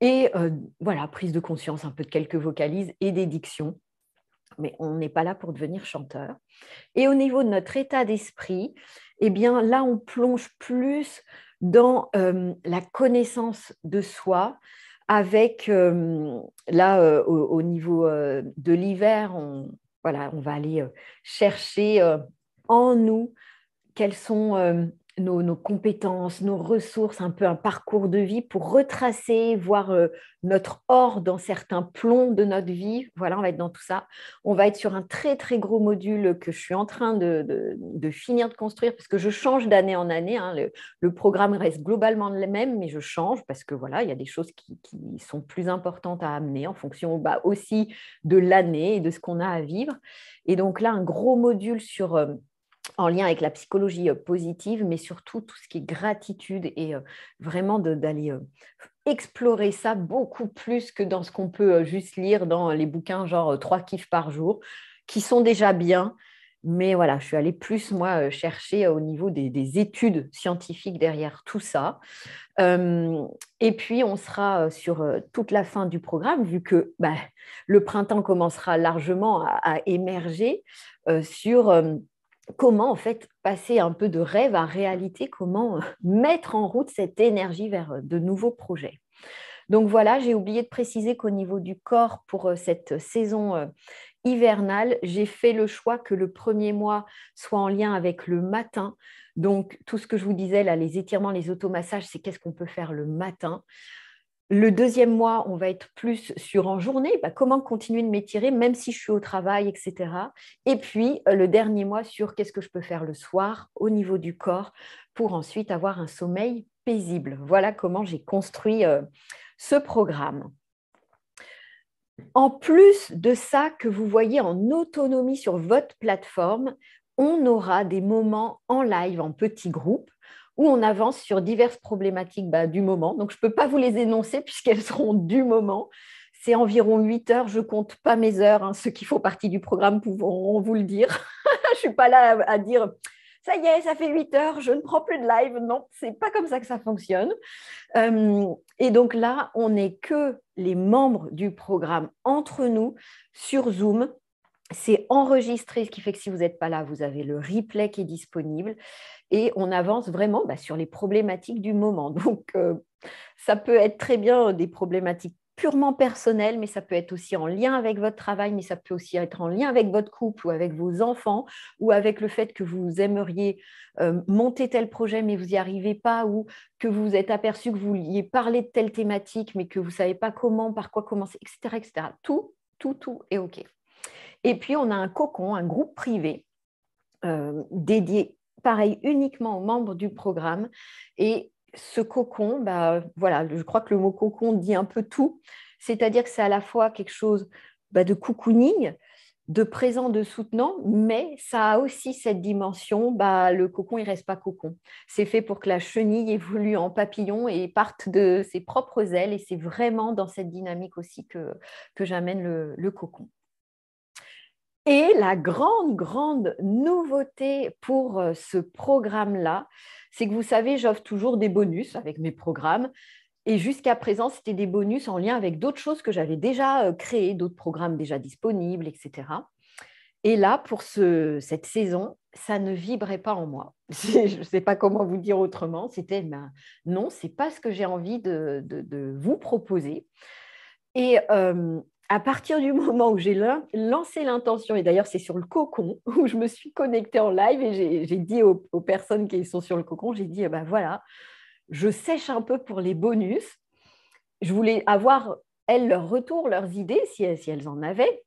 [SPEAKER 1] Et voilà, prise de conscience un peu de quelques vocalises et des dictions. Mais on n'est pas là pour devenir chanteur. Et au niveau de notre état d'esprit, eh bien là, on plonge plus dans la connaissance de soi, avec là, au niveau de l'hiver, voilà, on va aller chercher en nous quelles sont nos compétences, nos ressources, un peu un parcours de vie pour retracer, voir notre or dans certains plombs de notre vie. Voilà, on va être dans tout ça. On va être sur un très, très gros module que je suis en train de finir de construire parce que je change d'année en année. Hein. Le programme reste globalement le même, mais je change parce que voilà, il y a des choses qui sont plus importantes à amener en fonction aussi de l'année et de ce qu'on a à vivre. Et donc là, un gros module sur en lien avec la psychologie positive, mais surtout tout ce qui est gratitude et vraiment d'aller explorer ça beaucoup plus que dans ce qu'on peut juste lire dans les bouquins genre 3 kiffs par jour, qui sont déjà bien. Mais voilà, je suis allée plus, moi, chercher au niveau des études scientifiques derrière tout ça. Et puis, on sera sur toute la fin du programme, vu que le printemps commencera largement à émerger sur comment en fait passer un peu de rêve à réalité, comment mettre en route cette énergie vers de nouveaux projets. Donc voilà, j'ai oublié de préciser qu'au niveau du corps, pour cette saison hivernale, j'ai fait le choix que le premier mois soit en lien avec le matin. Donc tout ce que je vous disais, là, les étirements, les automassages, c'est qu'est-ce qu'on peut faire le matin. Le deuxième mois, on va être plus sur en journée, comment continuer de m'étirer, même si je suis au travail, etc. Et puis, le dernier mois sur qu'est-ce que je peux faire le soir au niveau du corps pour ensuite avoir un sommeil paisible. Voilà comment j'ai construit ce programme. En plus de ça que vous voyez en autonomie sur votre plateforme, on aura des moments en live, en petits groupes, où on avance sur diverses problématiques du moment. Donc, je ne peux pas vous les énoncer puisqu'elles seront du moment. C'est environ 8 heures, je ne compte pas mes heures. Hein. Ceux qui font partie du programme pourront vous le dire. Je ne suis pas là à dire, ça y est, ça fait 8 heures, je ne prends plus de live. Non, ce n'est pas comme ça que ça fonctionne. Et donc là, on n'est que les membres du programme entre nous sur Zoom. C'est enregistré, ce qui fait que si vous n'êtes pas là, vous avez le replay qui est disponible et on avance vraiment sur les problématiques du moment. Donc, ça peut être très bien des problématiques purement personnelles, mais ça peut être aussi en lien avec votre travail, mais ça peut aussi être en lien avec votre couple ou avec vos enfants ou avec le fait que vous aimeriez monter tel projet, mais vous n'y arrivez pas ou que vous vous êtes aperçu que vous vouliez parler de telle thématique, mais que vous ne savez pas comment, par quoi commencer, etc., etc. Tout est OK. Et puis, on a un cocon, un groupe privé dédié, pareil, uniquement aux membres du programme. Et ce cocon, voilà, je crois que le mot cocon dit un peu tout. C'est-à-dire que c'est à la fois quelque chose de cocooning, de présent, de soutenant, mais ça a aussi cette dimension, le cocon, il ne reste pas cocon. C'est fait pour que la chenille évolue en papillon et parte de ses propres ailes. Et c'est vraiment dans cette dynamique aussi que j'amène le cocon. Et la grande nouveauté pour ce programme-là, c'est que vous savez, j'offre toujours des bonus avec mes programmes. Et jusqu'à présent, c'était des bonus en lien avec d'autres choses que j'avais déjà créées, d'autres programmes déjà disponibles, etc. Et là, pour cette saison, ça ne vibrait pas en moi. Je ne sais pas comment vous dire autrement. C'était non, ce n'est pas ce que j'ai envie de vous proposer. Et à partir du moment où j'ai lancé l'intention, et d'ailleurs c'est sur le cocon, où je me suis connectée en live et j'ai dit aux personnes qui sont sur le cocon, j'ai dit, voilà, je sèche un peu pour les bonus. Je voulais avoir, elles, leur retour, leurs idées, si elles en avaient.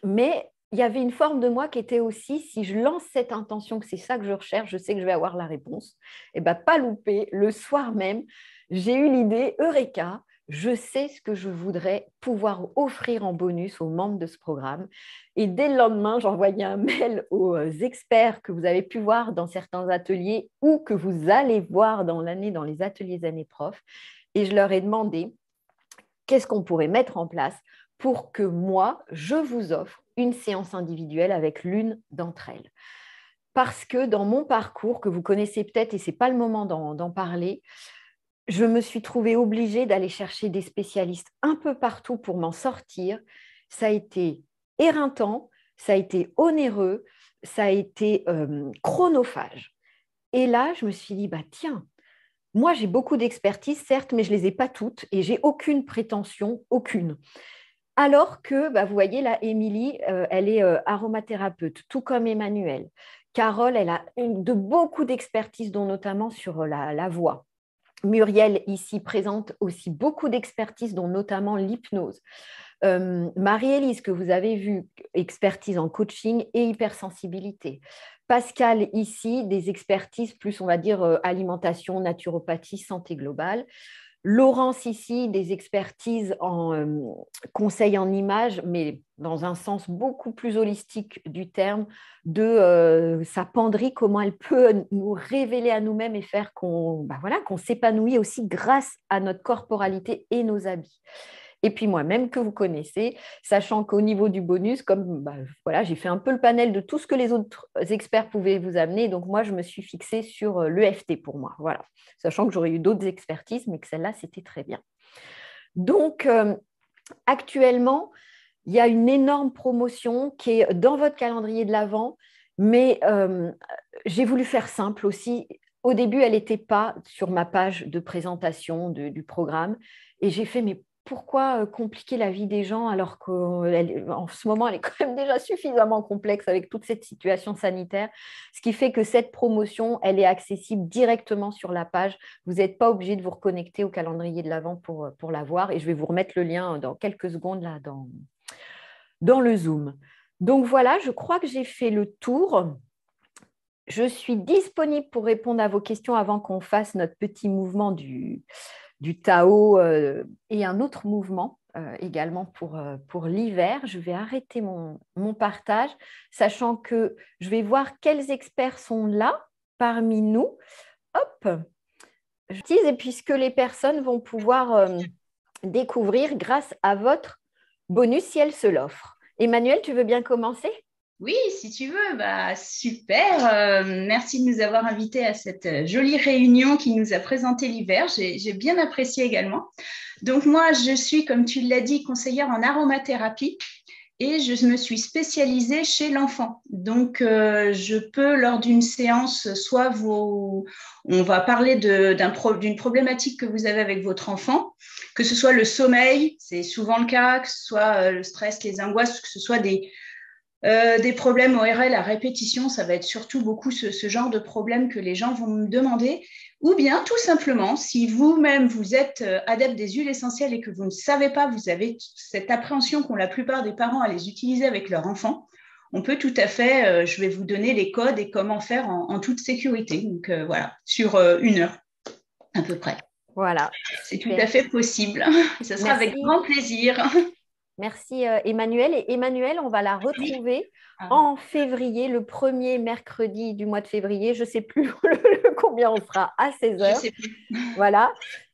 [SPEAKER 1] Mais il y avait une forme de moi qui était aussi, si je lance cette intention, que c'est ça que je recherche, je sais que je vais avoir la réponse. Et pas louper, le soir même, j'ai eu l'idée, Eureka, je sais ce que je voudrais pouvoir offrir en bonus aux membres de ce programme. Et dès le lendemain, j'envoyais un mail aux experts que vous avez pu voir dans certains ateliers ou que vous allez voir dans l'année dans les ateliers années prof. Et je leur ai demandé qu'est-ce qu'on pourrait mettre en place pour que moi, je vous offre une séance individuelle avec l'une d'entre elles. Parce que dans mon parcours, que vous connaissez peut-être, et ce n'est pas le moment d'en parler, je me suis trouvée obligée d'aller chercher des spécialistes un peu partout pour m'en sortir. Ça a été éreintant, ça a été onéreux, ça a été chronophage. Et là, je me suis dit, tiens, moi, j'ai beaucoup d'expertise, certes, mais je ne les ai pas toutes et j'ai aucune prétention, aucune. Alors que, vous voyez, là, Émilie, elle est aromathérapeute, tout comme Emmanuel. Carole, elle a beaucoup d'expertise, dont notamment sur la voix. Muriel, ici, présente aussi beaucoup d'expertise, dont notamment l'hypnose. Marie-Élise, que vous avez vue, expertise en coaching et hypersensibilité. Pascal, ici, des expertises plus, on va dire, alimentation, naturopathie, santé globale. Laurence, ici, des expertises en conseil en images, mais dans un sens beaucoup plus holistique du terme, de sa penderie, comment elle peut nous révéler à nous-mêmes et faire qu'on s'épanouit aussi grâce à notre corporalité et nos habits. Et puis moi-même que vous connaissez, sachant qu'au niveau du bonus, comme j'ai fait un peu le panel de tout ce que les autres experts pouvaient vous amener, donc moi je me suis fixée sur l'EFT pour moi, voilà, sachant que j'aurais eu d'autres expertises, mais que celle-là c'était très bien. Donc actuellement, il y a une énorme promotion qui est dans votre calendrier de l'Avent, mais j'ai voulu faire simple aussi. Au début, elle n'était pas sur ma page de présentation du programme, et j'ai fait mais pourquoi compliquer la vie des gens alors qu'en ce moment, elle est quand même déjà suffisamment complexe avec toute cette situation sanitaire, ce qui fait que cette promotion, elle est accessible directement sur la page. Vous n'êtes pas obligé de vous reconnecter au calendrier de l'Avent pour la voir, et je vais vous remettre le lien dans quelques secondes là dans le Zoom. Donc voilà, je crois que j'ai fait le tour. Je suis disponible pour répondre à vos questions avant qu'on fasse notre petit mouvement du Tao et un autre mouvement. également pour l'hiver. Je vais arrêter mon partage, sachant que je vais voir quels experts sont là parmi nous. Hop, je tease, et puisque les personnes vont pouvoir découvrir grâce à votre bonus si elles se l'offrent. Emmanuel, tu veux bien commencer?
[SPEAKER 2] Oui, si tu veux, bah super. Merci de nous avoir invités à cette jolie réunion qui nous a présenté l'hiver. J'ai bien apprécié également. Donc moi, je suis, comme tu l'as dit, conseillère en aromathérapie et je me suis spécialisée chez l'enfant. Donc je peux, lors d'une séance, on va parler d'une problématique que vous avez avec votre enfant, que ce soit le sommeil, c'est souvent le cas, que ce soit le stress, les angoisses, que ce soit des problèmes ORL à répétition, ça va être surtout beaucoup ce genre de problème que les gens vont me demander. Ou bien, tout simplement, si vous-même, vous êtes adepte des huiles essentielles et que vous ne savez pas, vous avez cette appréhension qu'ont la plupart des parents à les utiliser avec leur enfant, on peut tout à fait, je vais vous donner les codes et comment faire en toute sécurité. Donc voilà, sur 1 heure à peu près.
[SPEAKER 1] Voilà,
[SPEAKER 2] C'est tout à
[SPEAKER 1] super.
[SPEAKER 2] fait possible. Ce sera avec
[SPEAKER 1] Merci.
[SPEAKER 2] grand plaisir.
[SPEAKER 1] Merci Emmanuel. Et Emmanuel, on va la
[SPEAKER 2] Oui.
[SPEAKER 1] retrouver
[SPEAKER 2] Ah.
[SPEAKER 1] en février, le premier mercredi du mois de février. Je ne sais plus combien on sera, à 16
[SPEAKER 2] Je
[SPEAKER 1] heures.
[SPEAKER 2] sais plus.
[SPEAKER 1] Voilà.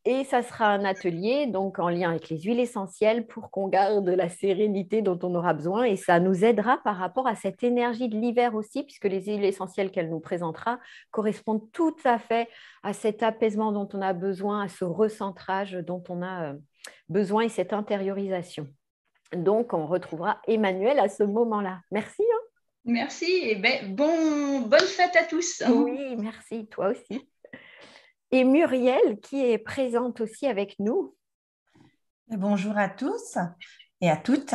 [SPEAKER 1] Et ça sera un atelier donc en lien avec les huiles essentielles pour qu'on garde la sérénité dont on aura besoin. Et ça nous aidera par rapport à cette énergie de l'hiver aussi, puisque les huiles essentielles qu'elle nous présentera correspondent tout à fait à cet apaisement dont on a besoin, à ce recentrage dont on a besoin et cette intériorisation. Donc, on retrouvera Emmanuel à ce moment-là. Merci, hein.
[SPEAKER 2] Merci et bonne fête à tous.
[SPEAKER 1] Oui, merci, toi aussi. Et Muriel, qui est présente aussi avec nous.
[SPEAKER 3] Bonjour à tous et à toutes.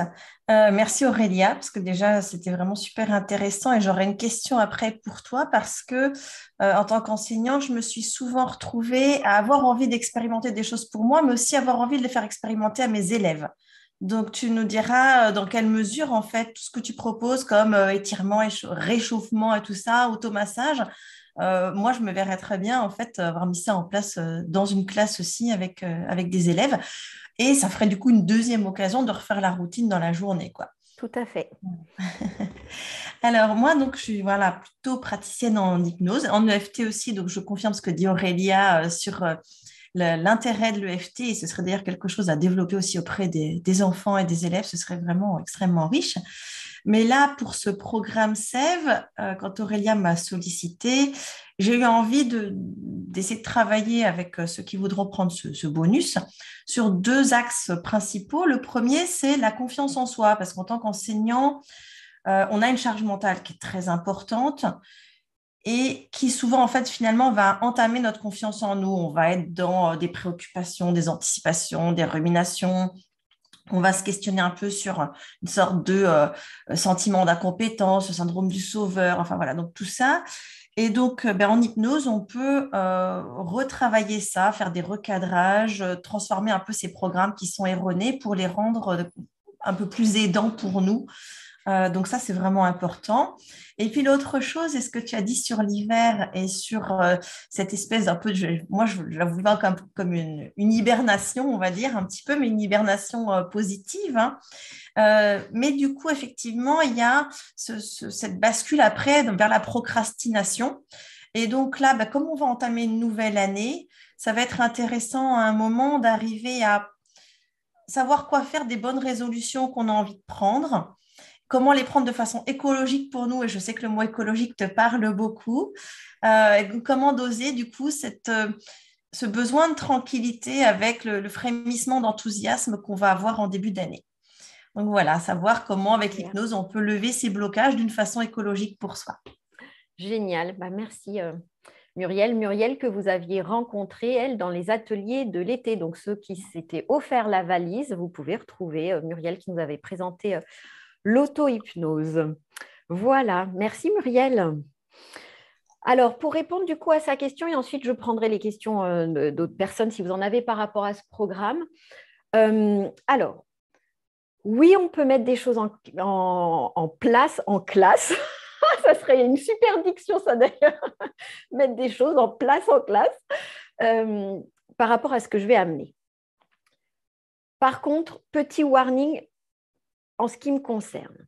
[SPEAKER 3] Merci Aurélia, parce que déjà, c'était vraiment super intéressant et j'aurais une question après pour toi parce que en tant qu'enseignant, je me suis souvent retrouvée à avoir envie d'expérimenter des choses pour moi, mais aussi avoir envie de les faire expérimenter à mes élèves. Donc, tu nous diras dans quelle mesure, en fait, tout ce que tu proposes comme étirement, réchauffement et tout ça, automassage, moi, je me verrais très bien, en fait, avoir mis ça en place dans une classe aussi avec des élèves. Et ça ferait du coup une deuxième occasion de refaire la routine dans la journée, quoi.
[SPEAKER 1] Tout à fait.
[SPEAKER 3] Alors moi, donc, je suis voilà, plutôt praticienne en hypnose, en EFT aussi, donc je confirme ce que dit Aurélia sur l'intérêt de l'EFT, et ce serait d'ailleurs quelque chose à développer aussi auprès des enfants et des élèves, ce serait vraiment extrêmement riche. Mais là, pour ce programme SEV, quand Aurélia m'a sollicité, j'ai eu envie d'essayer de travailler avec ceux qui voudront prendre ce bonus sur 2 axes principaux. Le premier, c'est la confiance en soi, parce qu'en tant qu'enseignant, on a une charge mentale qui est très importante et qui souvent, en fait, finalement, va entamer notre confiance en nous. On va être dans des préoccupations, des anticipations, des ruminations. On va se questionner un peu sur une sorte de sentiment d'incompétence, le syndrome du sauveur, enfin voilà, donc tout ça. Et donc, en hypnose, on peut retravailler ça, faire des recadrages, transformer un peu ces programmes qui sont erronés pour les rendre un peu plus aidants pour nous. Donc ça, c'est vraiment important. Et puis l'autre chose, est ce que tu as dit sur l'hiver et sur cette espèce d'un peu, moi je la vois comme une hibernation, on va dire, un petit peu, mais une hibernation positive, hein. Mais du coup, effectivement, il y a cette bascule après vers la procrastination. Et donc là, comme on va entamer une nouvelle année, ça va être intéressant à un moment d'arriver à savoir quoi faire des bonnes résolutions qu'on a envie de prendre, comment les prendre de façon écologique pour nous, et je sais que le mot écologique te parle beaucoup, comment doser du coup ce besoin de tranquillité avec le frémissement d'enthousiasme qu'on va avoir en début d'année. Donc voilà, savoir comment avec
[SPEAKER 1] Bien.
[SPEAKER 3] l'hypnose, on peut lever ces blocages d'une façon écologique pour soi.
[SPEAKER 1] Génial. Bah, merci Muriel. Muriel que vous aviez rencontrée, elle, dans les ateliers de l'été. Donc, ceux qui s'étaient offert la valise, vous pouvez retrouver Muriel qui nous avait présenté l'auto-hypnose. Voilà. Merci Muriel. Alors, pour répondre du coup à sa question, et ensuite je prendrai les questions d'autres personnes si vous en avez par rapport à ce programme. Alors, oui, on peut mettre des choses en place, en classe. Ça serait une super diction, ça d'ailleurs. Mettre des choses en place, en classe, par rapport à ce que je vais amener. Par contre, petit warning en ce qui me concerne,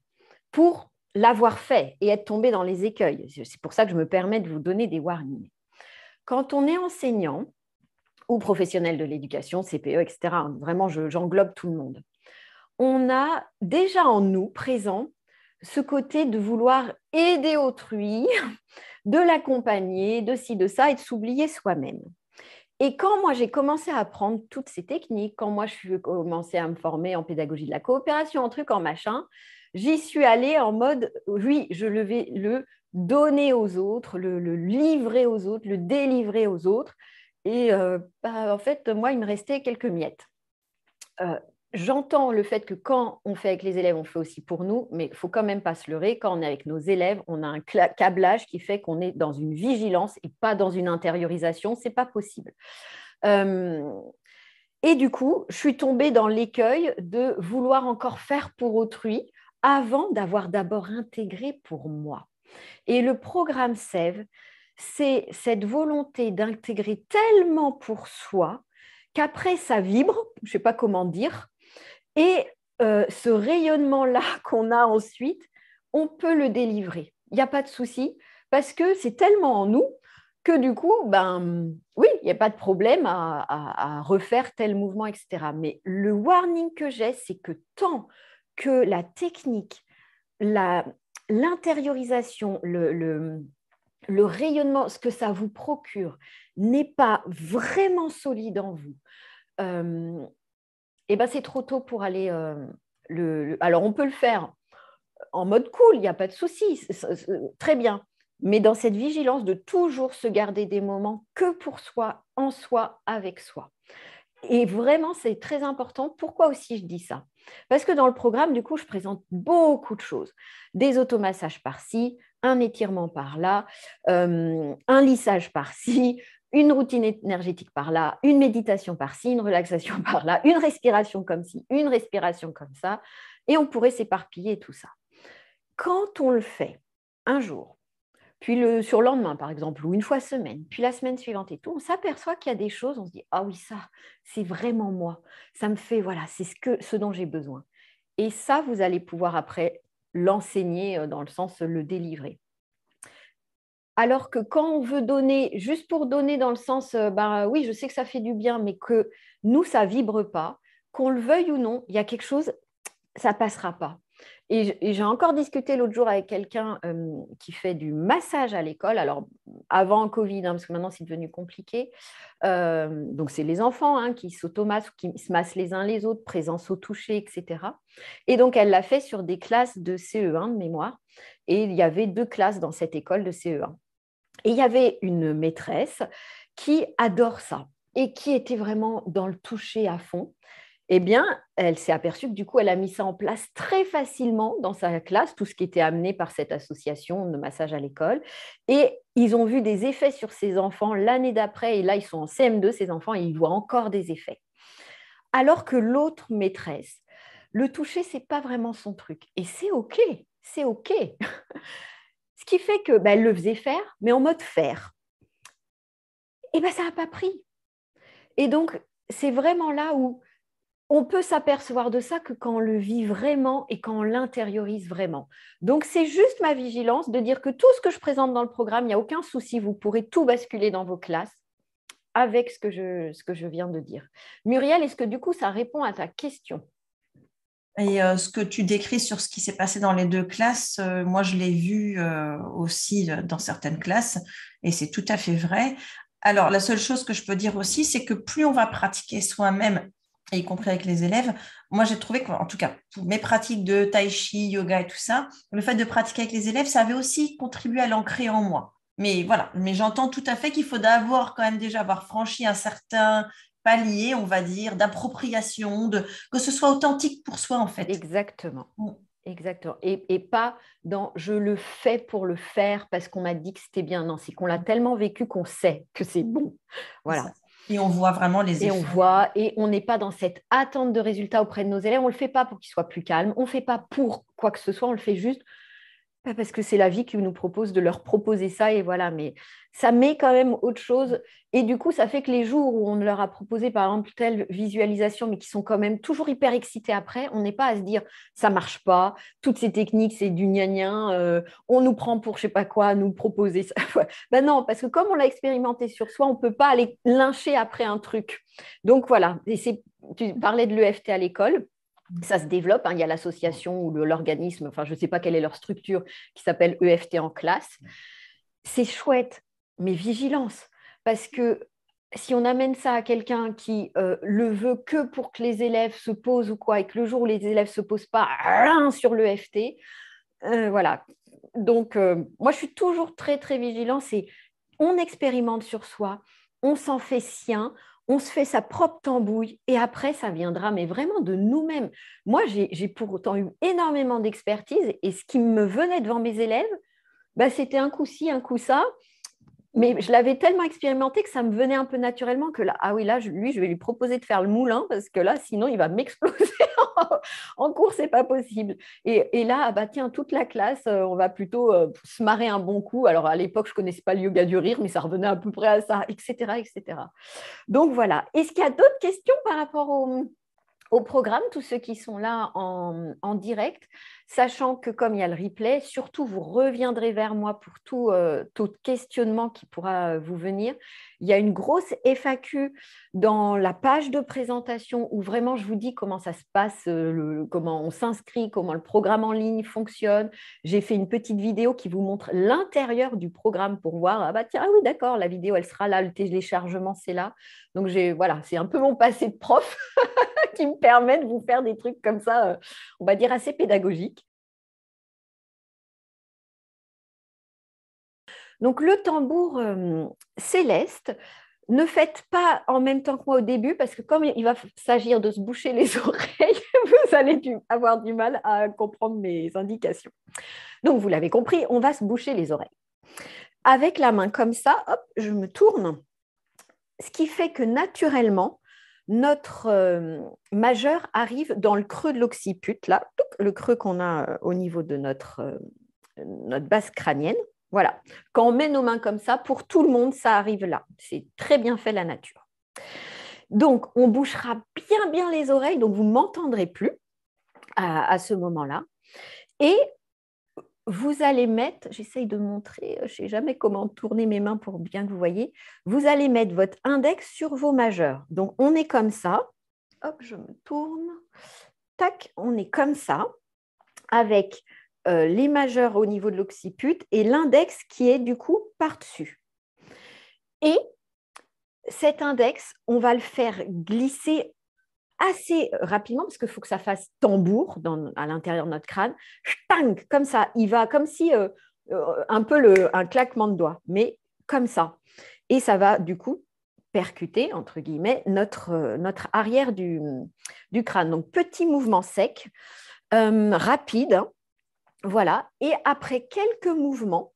[SPEAKER 1] pour l'avoir fait et être tombé dans les écueils. C'est pour ça que je me permets de vous donner des warnings. Quand on est enseignant ou professionnel de l'éducation, CPE, etc., vraiment, j'englobe tout le monde, on a déjà en nous présent ce côté de vouloir aider autrui, de l'accompagner, de ci, de ça, et de s'oublier soi-même. Et quand moi, j'ai commencé à apprendre toutes ces techniques, quand moi, je suis commencé à me former en pédagogie de la coopération, en truc, en machin, j'y suis allée en mode, oui, je vais le donner aux autres, le livrer aux autres, le délivrer aux autres. Et en fait, moi, il me restait quelques miettes. J'entends le fait que quand on fait avec les élèves, on fait aussi pour nous, mais il ne faut quand même pas se leurrer. Quand on est avec nos élèves, on a un câblage qui fait qu'on est dans une vigilance et pas dans une intériorisation. Ce n'est pas possible. Et du coup, je suis tombée dans l'écueil de vouloir encore faire pour autrui avant d'avoir d'abord intégré pour moi. Et le programme Sève, c'est cette volonté d'intégrer tellement pour soi qu'après, ça vibre, je ne sais pas comment dire, et ce rayonnement-là qu'on a ensuite, on peut le délivrer. Il n'y a pas de souci, parce que c'est tellement en nous que du coup, oui, il n'y a pas de problème à refaire tel mouvement, etc. Mais le warning que j'ai, c'est que tant que la technique, l'intériorisation, le rayonnement, ce que ça vous procure, n'est pas vraiment solide en vous, et c'est trop tôt pour aller alors, on peut le faire en mode cool, il n'y a pas de souci, très bien. Mais dans cette vigilance de toujours se garder des moments que pour soi, en soi, avec soi. Et vraiment, c'est très important. Pourquoi aussi je dis ça? Parce que dans le programme, du coup, je présente beaucoup de choses. Des automassages par-ci, un étirement par-là, un lissage par-ci, une routine énergétique par-là, une méditation par-ci, une relaxation par-là, une respiration comme ci, une respiration comme ça. Et on pourrait s'éparpiller tout ça. Quand on le fait un jour, puis le surlendemain, par exemple, ou une fois semaine, puis la semaine suivante et tout, on s'aperçoit qu'il y a des choses, on se dit, ah oui, ça, c'est vraiment moi. Ça me fait, voilà, c'est ce dont j'ai besoin. Et ça, vous allez pouvoir après l'enseigner, dans le sens le délivrer. Alors que quand on veut donner, juste pour donner dans le sens, oui, je sais que ça fait du bien, mais que nous, ça ne vibre pas, qu'on le veuille ou non, il y a quelque chose, ça ne passera pas. Et j'ai encore discuté l'autre jour avec quelqu'un qui fait du massage à l'école. Alors, avant Covid, parce que maintenant, c'est devenu compliqué. Donc, c'est les enfants qui s'automassent, qui se massent les uns les autres, présence au toucher, etc. Et donc, elle l'a fait sur des classes de CE1 de mémoire. Et il y avait 2 classes dans cette école de CE1. Et il y avait une maîtresse qui adore ça et qui était vraiment dans le toucher à fond. Eh bien, elle s'est aperçue que du coup, elle a mis ça en place très facilement dans sa classe, tout ce qui était amené par cette association de massage à l'école. Et ils ont vu des effets sur ces enfants l'année d'après. Et là, ils sont en CM2, ces enfants, et ils voient encore des effets. Alors que l'autre maîtresse, le toucher, ce n'est pas vraiment son truc. Et c'est OK, c'est OK. Ce qui fait que elle le faisait faire, mais en mode faire. Et ça n'a pas pris. Et donc, c'est vraiment là où on peut s'apercevoir de ça que quand on le vit vraiment et quand on l'intériorise vraiment. Donc, c'est juste ma vigilance de dire que tout ce que je présente dans le programme, il n'y a aucun souci, vous pourrez tout basculer dans vos classes avec ce que je viens de dire. Muriel, est-ce que du coup, ça répond à ta question?
[SPEAKER 3] Et ce que tu décris sur ce qui s'est passé dans les 2 classes, moi, je l'ai vu aussi dans certaines classes et c'est tout à fait vrai. Alors, la seule chose que je peux dire aussi, c'est que plus on va pratiquer soi-même, et y compris avec les élèves, moi, j'ai trouvé qu'en tout cas, pour mes pratiques de tai chi, yoga et tout ça, le fait de pratiquer avec les élèves, ça avait aussi contribué à l'ancrer en moi. Mais voilà, mais j'entends tout à fait qu'il faut d'abord quand même déjà avoir franchi un certain palier, on va dire, d'appropriation, que ce soit authentique pour soi, en fait.
[SPEAKER 1] Exactement. Exactement. Et pas dans je le fais pour le faire parce qu'on m'a dit que c'était bien. Non, c'est qu'on l'a tellement vécu qu'on sait que c'est bon. Voilà.
[SPEAKER 3] Et on voit vraiment les effets.
[SPEAKER 1] Et on voit, et on n'est pas dans cette attente de résultats auprès de nos élèves. On ne le fait pas pour qu'ils soient plus calmes. On ne le fait pas pour quoi que ce soit. On le fait juste Pas parce que c'est la vie qui nous propose de leur proposer ça et voilà, mais ça met quand même autre chose. Et du coup, ça fait que les jours où on leur a proposé, par exemple, telle visualisation, mais qui sont quand même toujours hyper excités après, on n'est pas à se dire ça marche pas, toutes ces techniques, c'est du gna-gna, on nous prend pour je sais pas quoi, nous proposer ça. Ben non, parce que comme on l'a expérimenté sur soi, on peut pas aller lyncher après un truc. Donc voilà, et tu parlais de l'EFT à l'école. Ça se développe, hein. Il y a l'association ou l'organisme, enfin je ne sais pas quelle est leur structure, qui s'appelle EFT en classe. C'est chouette, mais vigilance, parce que si on amène ça à quelqu'un qui le veut que pour que les élèves se posent ou quoi, et que le jour où les élèves ne se posent pas, rien sur l'EFT, voilà. Donc, moi, je suis toujours très, très vigilant. On expérimente sur soi, on s'en fait sien, on se fait sa propre tambouille et après, ça viendra, mais vraiment de nous-mêmes. Moi, j'ai pourtant eu énormément d'expertise et ce qui me venait devant mes élèves, bah, c'était un coup ci, un coup ça. Mais je l'avais tellement expérimenté que ça me venait un peu naturellement que là, ah oui, là, lui, je vais lui proposer de faire le moulin parce que là, sinon, il va m'exploser en cours, c'est pas possible. Et là, ah bah tiens, toute la classe, on va plutôt se marrer un bon coup. Alors, à l'époque, je connaissais pas le yoga du rire, mais ça revenait à peu près à ça, etc., etc. Donc, voilà. Est-ce qu'il y a d'autres questions par rapport au programme, tous ceux qui sont là en direct, sachant que comme il y a le replay, surtout vous reviendrez vers moi pour tout questionnement qui pourra vous venir. Il y a une grosse FAQ dans la page de présentation où vraiment je vous dis comment ça se passe, comment on s'inscrit, comment le programme en ligne fonctionne. J'ai fait une petite vidéo qui vous montre l'intérieur du programme pour voir, ah bah tiens, ah oui d'accord, la vidéo elle sera là, le téléchargement c'est là. Donc voilà, c'est un peu mon passé de prof qui me permet de vous faire des trucs comme ça, on va dire assez pédagogiques. Donc, le tambour céleste, ne faites pas en même temps que moi au début, parce que comme il va s'agir de se boucher les oreilles, vous allez avoir du mal à comprendre mes indications. Donc, vous l'avez compris, on va se boucher les oreilles. Avec la main comme ça, hop, je me tourne, ce qui fait que naturellement, notre majeur arrive dans le creux de l'occiput, là, le creux qu'on a au niveau de notre base crânienne. Voilà. Quand on met nos mains comme ça, pour tout le monde, ça arrive là. C'est très bien fait la nature. Donc, on bouchera bien, bien les oreilles, donc vous ne m'entendrez plus à ce moment-là. Et vous allez mettre, j'essaye de montrer, je ne sais jamais comment tourner mes mains pour bien que vous voyez, vous allez mettre votre index sur vos majeurs. Donc, on est comme ça. Hop, je me tourne. Tac, on est comme ça, avec les majeurs au niveau de l'occiput et l'index qui est du coup par-dessus. Et cet index, on va le faire glisser assez rapidement parce qu'il faut que ça fasse tambour à l'intérieur de notre crâne. Tang, comme ça, il va comme si un peu un claquement de doigts, mais comme ça. Et ça va du coup percuter, entre guillemets, notre arrière du crâne. Donc, petit mouvement sec, rapide, hein. Voilà. Et après quelques mouvements,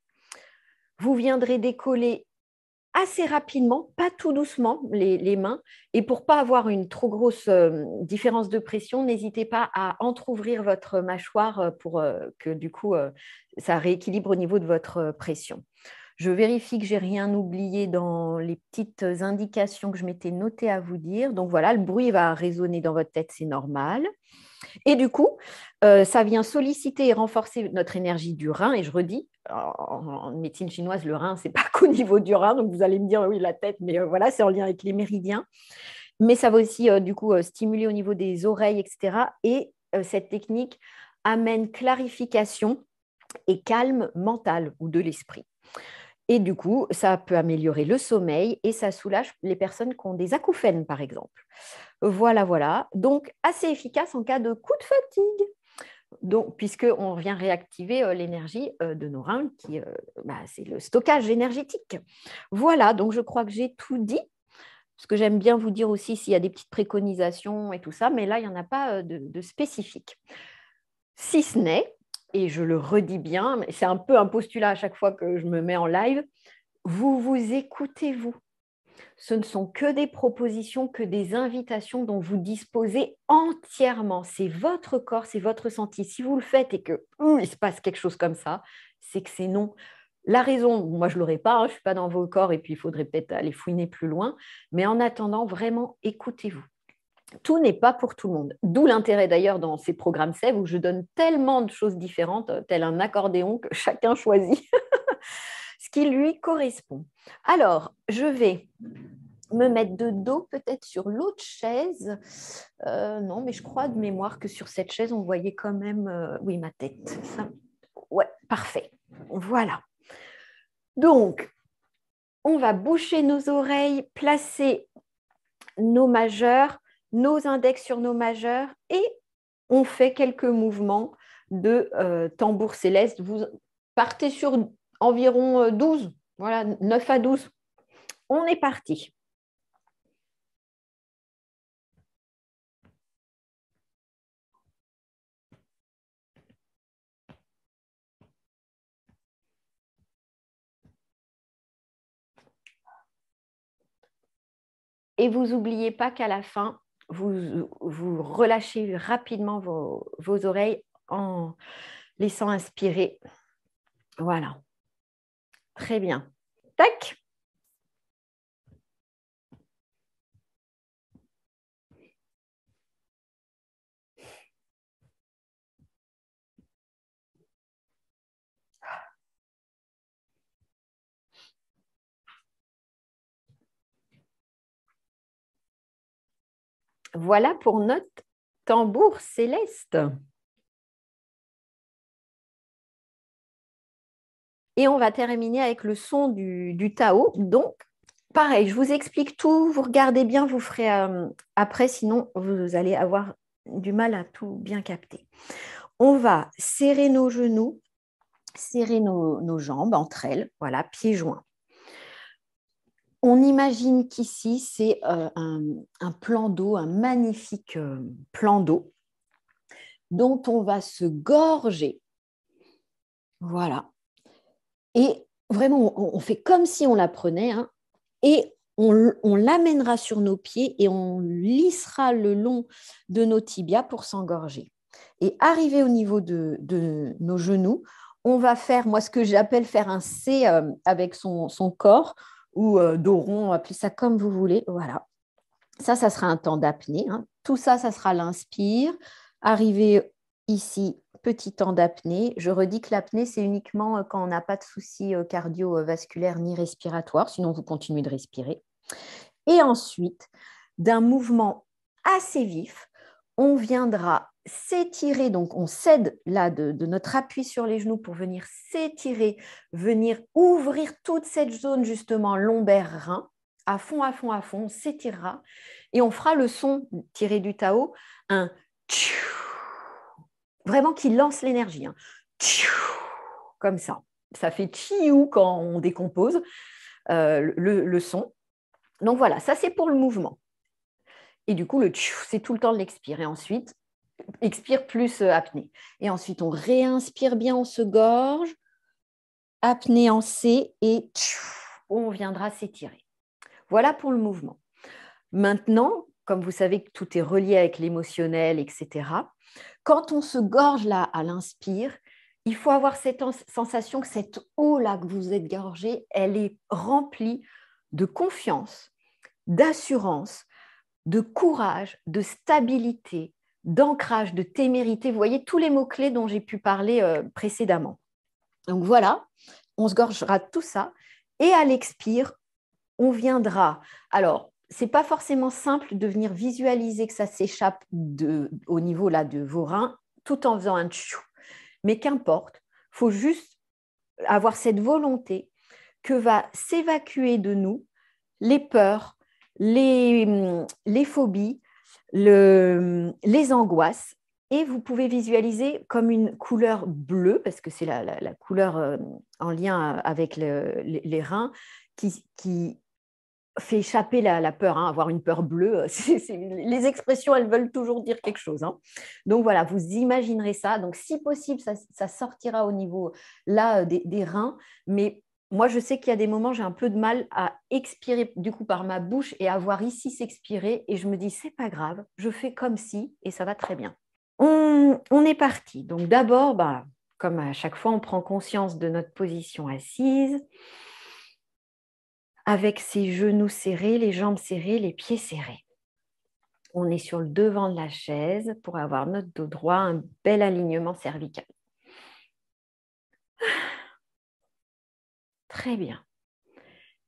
[SPEAKER 1] vous viendrez décoller assez rapidement, pas tout doucement, les mains. Et pour ne pas avoir une trop grosse différence de pression, n'hésitez pas à entrouvrir votre mâchoire pour que du coup, ça rééquilibre au niveau de votre pression. Je vérifie que je n'ai rien oublié dans les petites indications que je m'étais notées à vous dire. Donc voilà, le bruit va résonner dans votre tête, c'est normal. Et du coup, ça vient solliciter et renforcer notre énergie du rein. Et je redis, en médecine chinoise, le rein, ce n'est pas qu'au niveau du rein. Donc, vous allez me dire, oui, la tête, mais voilà, c'est en lien avec les méridiens. Mais ça va aussi, du coup, stimuler au niveau des oreilles, etc. Et cette technique amène clarification et calme mental ou de l'esprit. Et du coup, ça peut améliorer le sommeil et ça soulage les personnes qui ont des acouphènes, par exemple. Voilà, voilà. Donc, assez efficace en cas de coup de fatigue. Donc, puisqu'on vient réactiver l'énergie de nos reins, qui c'est le stockage énergétique. Voilà, donc je crois que j'ai tout dit. Parce que j'aime bien vous dire aussi s'il y a des petites préconisations et tout ça, mais là, il n'y en a pas de spécifique. Si ce n'est, et je le redis bien, c'est un peu un postulat à chaque fois que je me mets en live, vous écoutez, vous. Ce ne sont que des propositions, que des invitations dont vous disposez entièrement. C'est votre corps, c'est votre ressenti. Si vous le faites et que il se passe quelque chose comme ça, c'est que c'est non. La raison, moi je ne l'aurais pas, hein, je ne suis pas dans vos corps et puis il faudrait peut-être aller fouiner plus loin. Mais en attendant, vraiment, écoutez-vous. Tout n'est pas pour tout le monde. D'où l'intérêt d'ailleurs dans ces programmes SEV où je donne tellement de choses différentes, tel un accordéon que chacun choisit ce qui lui correspond. Alors, je vais me mettre de dos peut-être sur l'autre chaise. Non, mais je crois de mémoire que sur cette chaise, on voyait quand même, oui, ma tête. Ça... Ouais, parfait. Voilà. Donc, on va boucher nos oreilles, placer nos majeurs, nos index sur nos majeurs et on fait quelques mouvements de tambour céleste. Vous partez sur environ 12, voilà, 9 à 12. On est parti. Et vous n'oubliez pas qu'à la fin, vous relâchez rapidement vos oreilles en laissant inspirer. Voilà. Très bien. Tac. Voilà pour notre tambour céleste. Et on va terminer avec le son du Tao. Donc, pareil, je vous explique tout, vous regardez bien, vous ferez après, sinon vous allez avoir du mal à tout bien capter. On va serrer nos genoux, serrer nos jambes entre elles, voilà, pieds joints. On imagine qu'ici, c'est un plan d'eau, un magnifique plan d'eau dont on va se gorger. Voilà. Et vraiment, on fait comme si on la prenait, hein, et on l'amènera sur nos pieds et on lissera le long de nos tibias pour s'engorger. Et arrivé au niveau de nos genoux, on va faire, moi, ce que j'appelle faire un C avec son corps, ou dos rond, appelez ça comme vous voulez. Voilà. Ça sera un temps d'apnée. Hein. Tout ça, ça sera l'inspire. Arrivé ici, petit temps d'apnée. Je redis que l'apnée, c'est uniquement quand on n'a pas de soucis cardiovasculaires ni respiratoires, sinon vous continuez de respirer. Et ensuite, d'un mouvement assez vif, on viendra s'étirer, donc on cède là de notre appui sur les genoux pour venir s'étirer, venir ouvrir toute cette zone justement lombaire-rein, à fond, à fond, à fond, on s'étirera et on fera le son tiré du Tao, un tchou, vraiment qui lance l'énergie, hein. Tchou, comme ça. Ça fait tchiou quand on décompose le son. Donc voilà, ça c'est pour le mouvement. Et du coup, le tchou, c'est tout le temps de l'expire. Et ensuite, expire plus apnée. Et ensuite, on réinspire bien, on se gorge, apnée en C et tchou, on viendra s'étirer. Voilà pour le mouvement. Maintenant, comme vous savez que tout est relié avec l'émotionnel, etc., quand on se gorge là à l'inspire, il faut avoir cette sensation que cette eau-là que vous êtes gorgée, elle est remplie de confiance, d'assurance, de courage, de stabilité, d'ancrage, de témérité. Vous voyez tous les mots-clés dont j'ai pu parler précédemment. Donc voilà, on se gorgera tout ça et à l'expire, on viendra. Alors, ce n'est pas forcément simple de venir visualiser que ça s'échappe au niveau là, de vos reins tout en faisant un tchou. Mais qu'importe, il faut juste avoir cette volonté que va s'évacuer de nous les peurs, les phobies, les angoisses. Et vous pouvez visualiser comme une couleur bleue, parce que c'est la couleur en lien avec les reins, qui fait échapper la peur, hein, avoir une peur bleue. Les expressions, elles veulent toujours dire quelque chose. Hein. Donc voilà, vous imaginerez ça. Donc si possible, ça sortira au niveau là des reins, mais moi, je sais qu'il y a des moments, j'ai un peu de mal à expirer du coup par ma bouche et à voir ici s'expirer. Et je me dis, c'est pas grave, je fais comme si et ça va très bien. On est parti. Donc d'abord, comme à chaque fois, on prend conscience de notre position assise, avec ses genoux serrés, les jambes serrées, les pieds serrés. On est sur le devant de la chaise pour avoir notre dos droit, un bel alignement cervical. Très bien.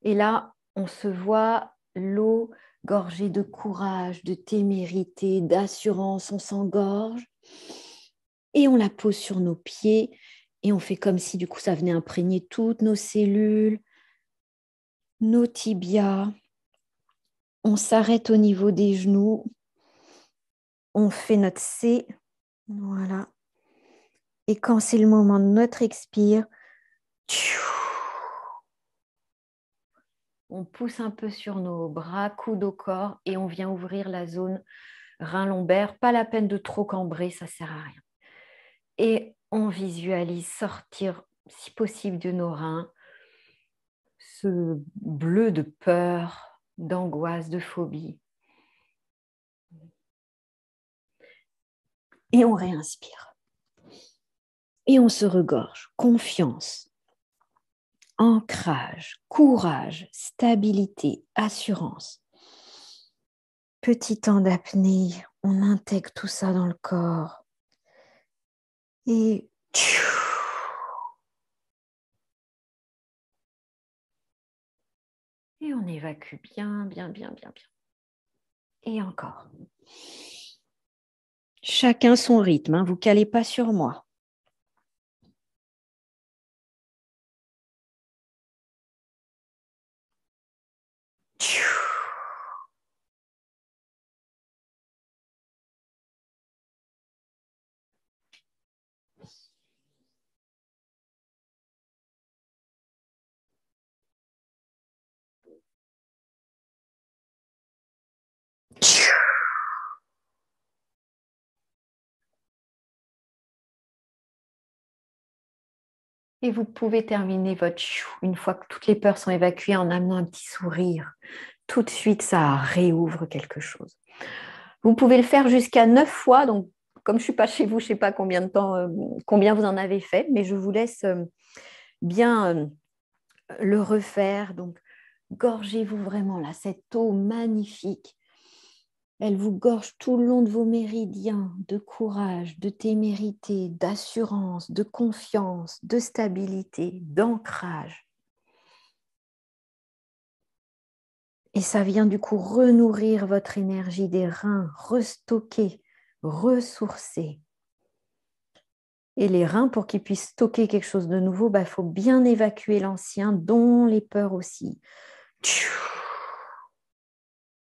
[SPEAKER 1] Et là, on se voit l'eau gorgée de courage, de témérité, d'assurance. On s'engorge et on la pose sur nos pieds et on fait comme si du coup ça venait imprégner toutes nos cellules, nos tibias. On s'arrête au niveau des genoux. On fait notre C. Voilà. Et quand c'est le moment de notre expire, on pousse un peu sur nos bras, coude au corps et on vient ouvrir la zone rein lombaire. Pas la peine de trop cambrer, ça ne sert à rien. Et on visualise sortir, si possible, de nos reins ce bleu de peur, d'angoisse, de phobie. Et on réinspire. Et on se regorge. Confiance, ancrage, courage, stabilité, assurance. Petit temps d'apnée, on intègre tout ça dans le corps. Et on évacue bien, bien, bien, bien, bien. Et encore. Chacun son rythme, hein, vous ne calez pas sur moi. Et vous pouvez terminer votre chou une fois que toutes les peurs sont évacuées en amenant un petit sourire. Tout de suite, ça réouvre quelque chose. Vous pouvez le faire jusqu'à 9 fois. Donc, comme je ne suis pas chez vous, je ne sais pas combien de temps, combien vous en avez fait, mais je vous laisse bien le refaire. Donc, gorgez-vous vraiment là, cette eau magnifique. Elle vous gorge tout le long de vos méridiens de courage, de témérité, d'assurance, de confiance, de stabilité, d'ancrage. Et ça vient du coup renourrir votre énergie des reins, restocker, ressourcer. Et les reins, pour qu'ils puissent stocker quelque chose de nouveau, il faut bien évacuer l'ancien, dont les peurs aussi.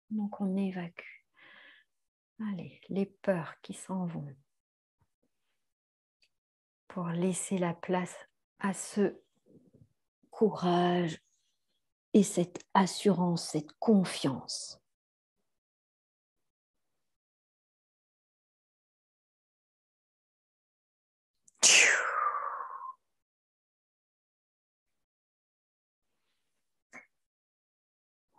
[SPEAKER 1] Donc on évacue. Allez, les peurs qui s'en vont. Pour laisser la place à ce courage et cette assurance, cette confiance.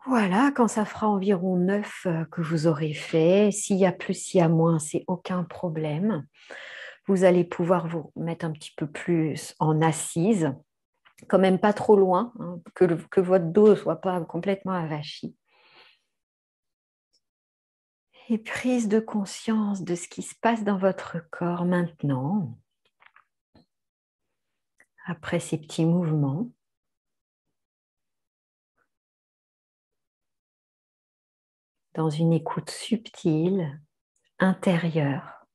[SPEAKER 1] Voilà, quand ça fera environ 9 que vous aurez fait, s'il y a plus, s'il y a moins, c'est aucun problème. Vous allez pouvoir vous mettre un petit peu plus en assise, quand même pas trop loin, hein, que votre dos ne soit pas complètement avachi. Et prise de conscience de ce qui se passe dans votre corps maintenant, après ces petits mouvements. Dans une écoute subtile, intérieure.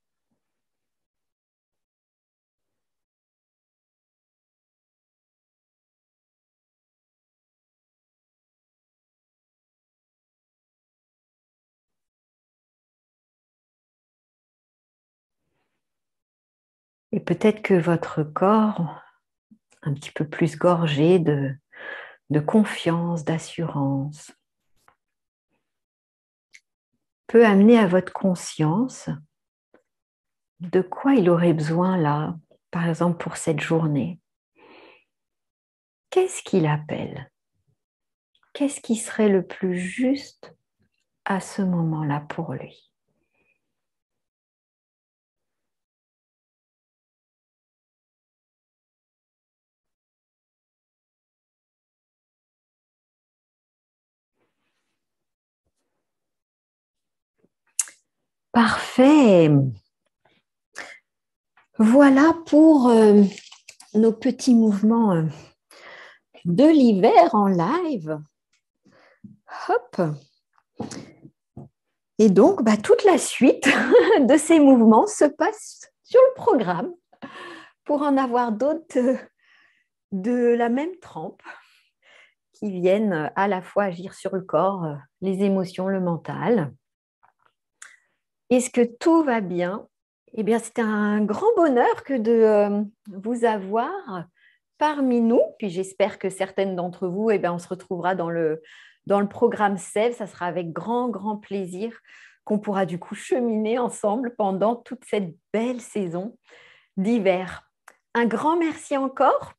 [SPEAKER 1] Et peut-être que votre corps, un petit peu plus gorgé de confiance, d'assurance, peut amener à votre conscience de quoi il aurait besoin là, par exemple pour cette journée. qu'est-ce qu'il appelle? Qu'est-ce qui serait le plus juste à ce moment-là pour lui? Parfait. Voilà pour nos petits mouvements de l'hiver en live. Hop. Et donc, toute la suite de ces mouvements se passe sur le programme pour en avoir d'autres de la même trempe qui viennent à la fois agir sur le corps, les émotions, le mental. Est-ce que tout va bien? Eh bien, c'est un grand bonheur que de vous avoir parmi nous. Puis j'espère que certaines d'entre vous, on se retrouvera dans le programme SEV. Ça sera avec grand, grand plaisir qu'on pourra du coup cheminer ensemble pendant toute cette belle saison d'hiver. Un grand merci encore.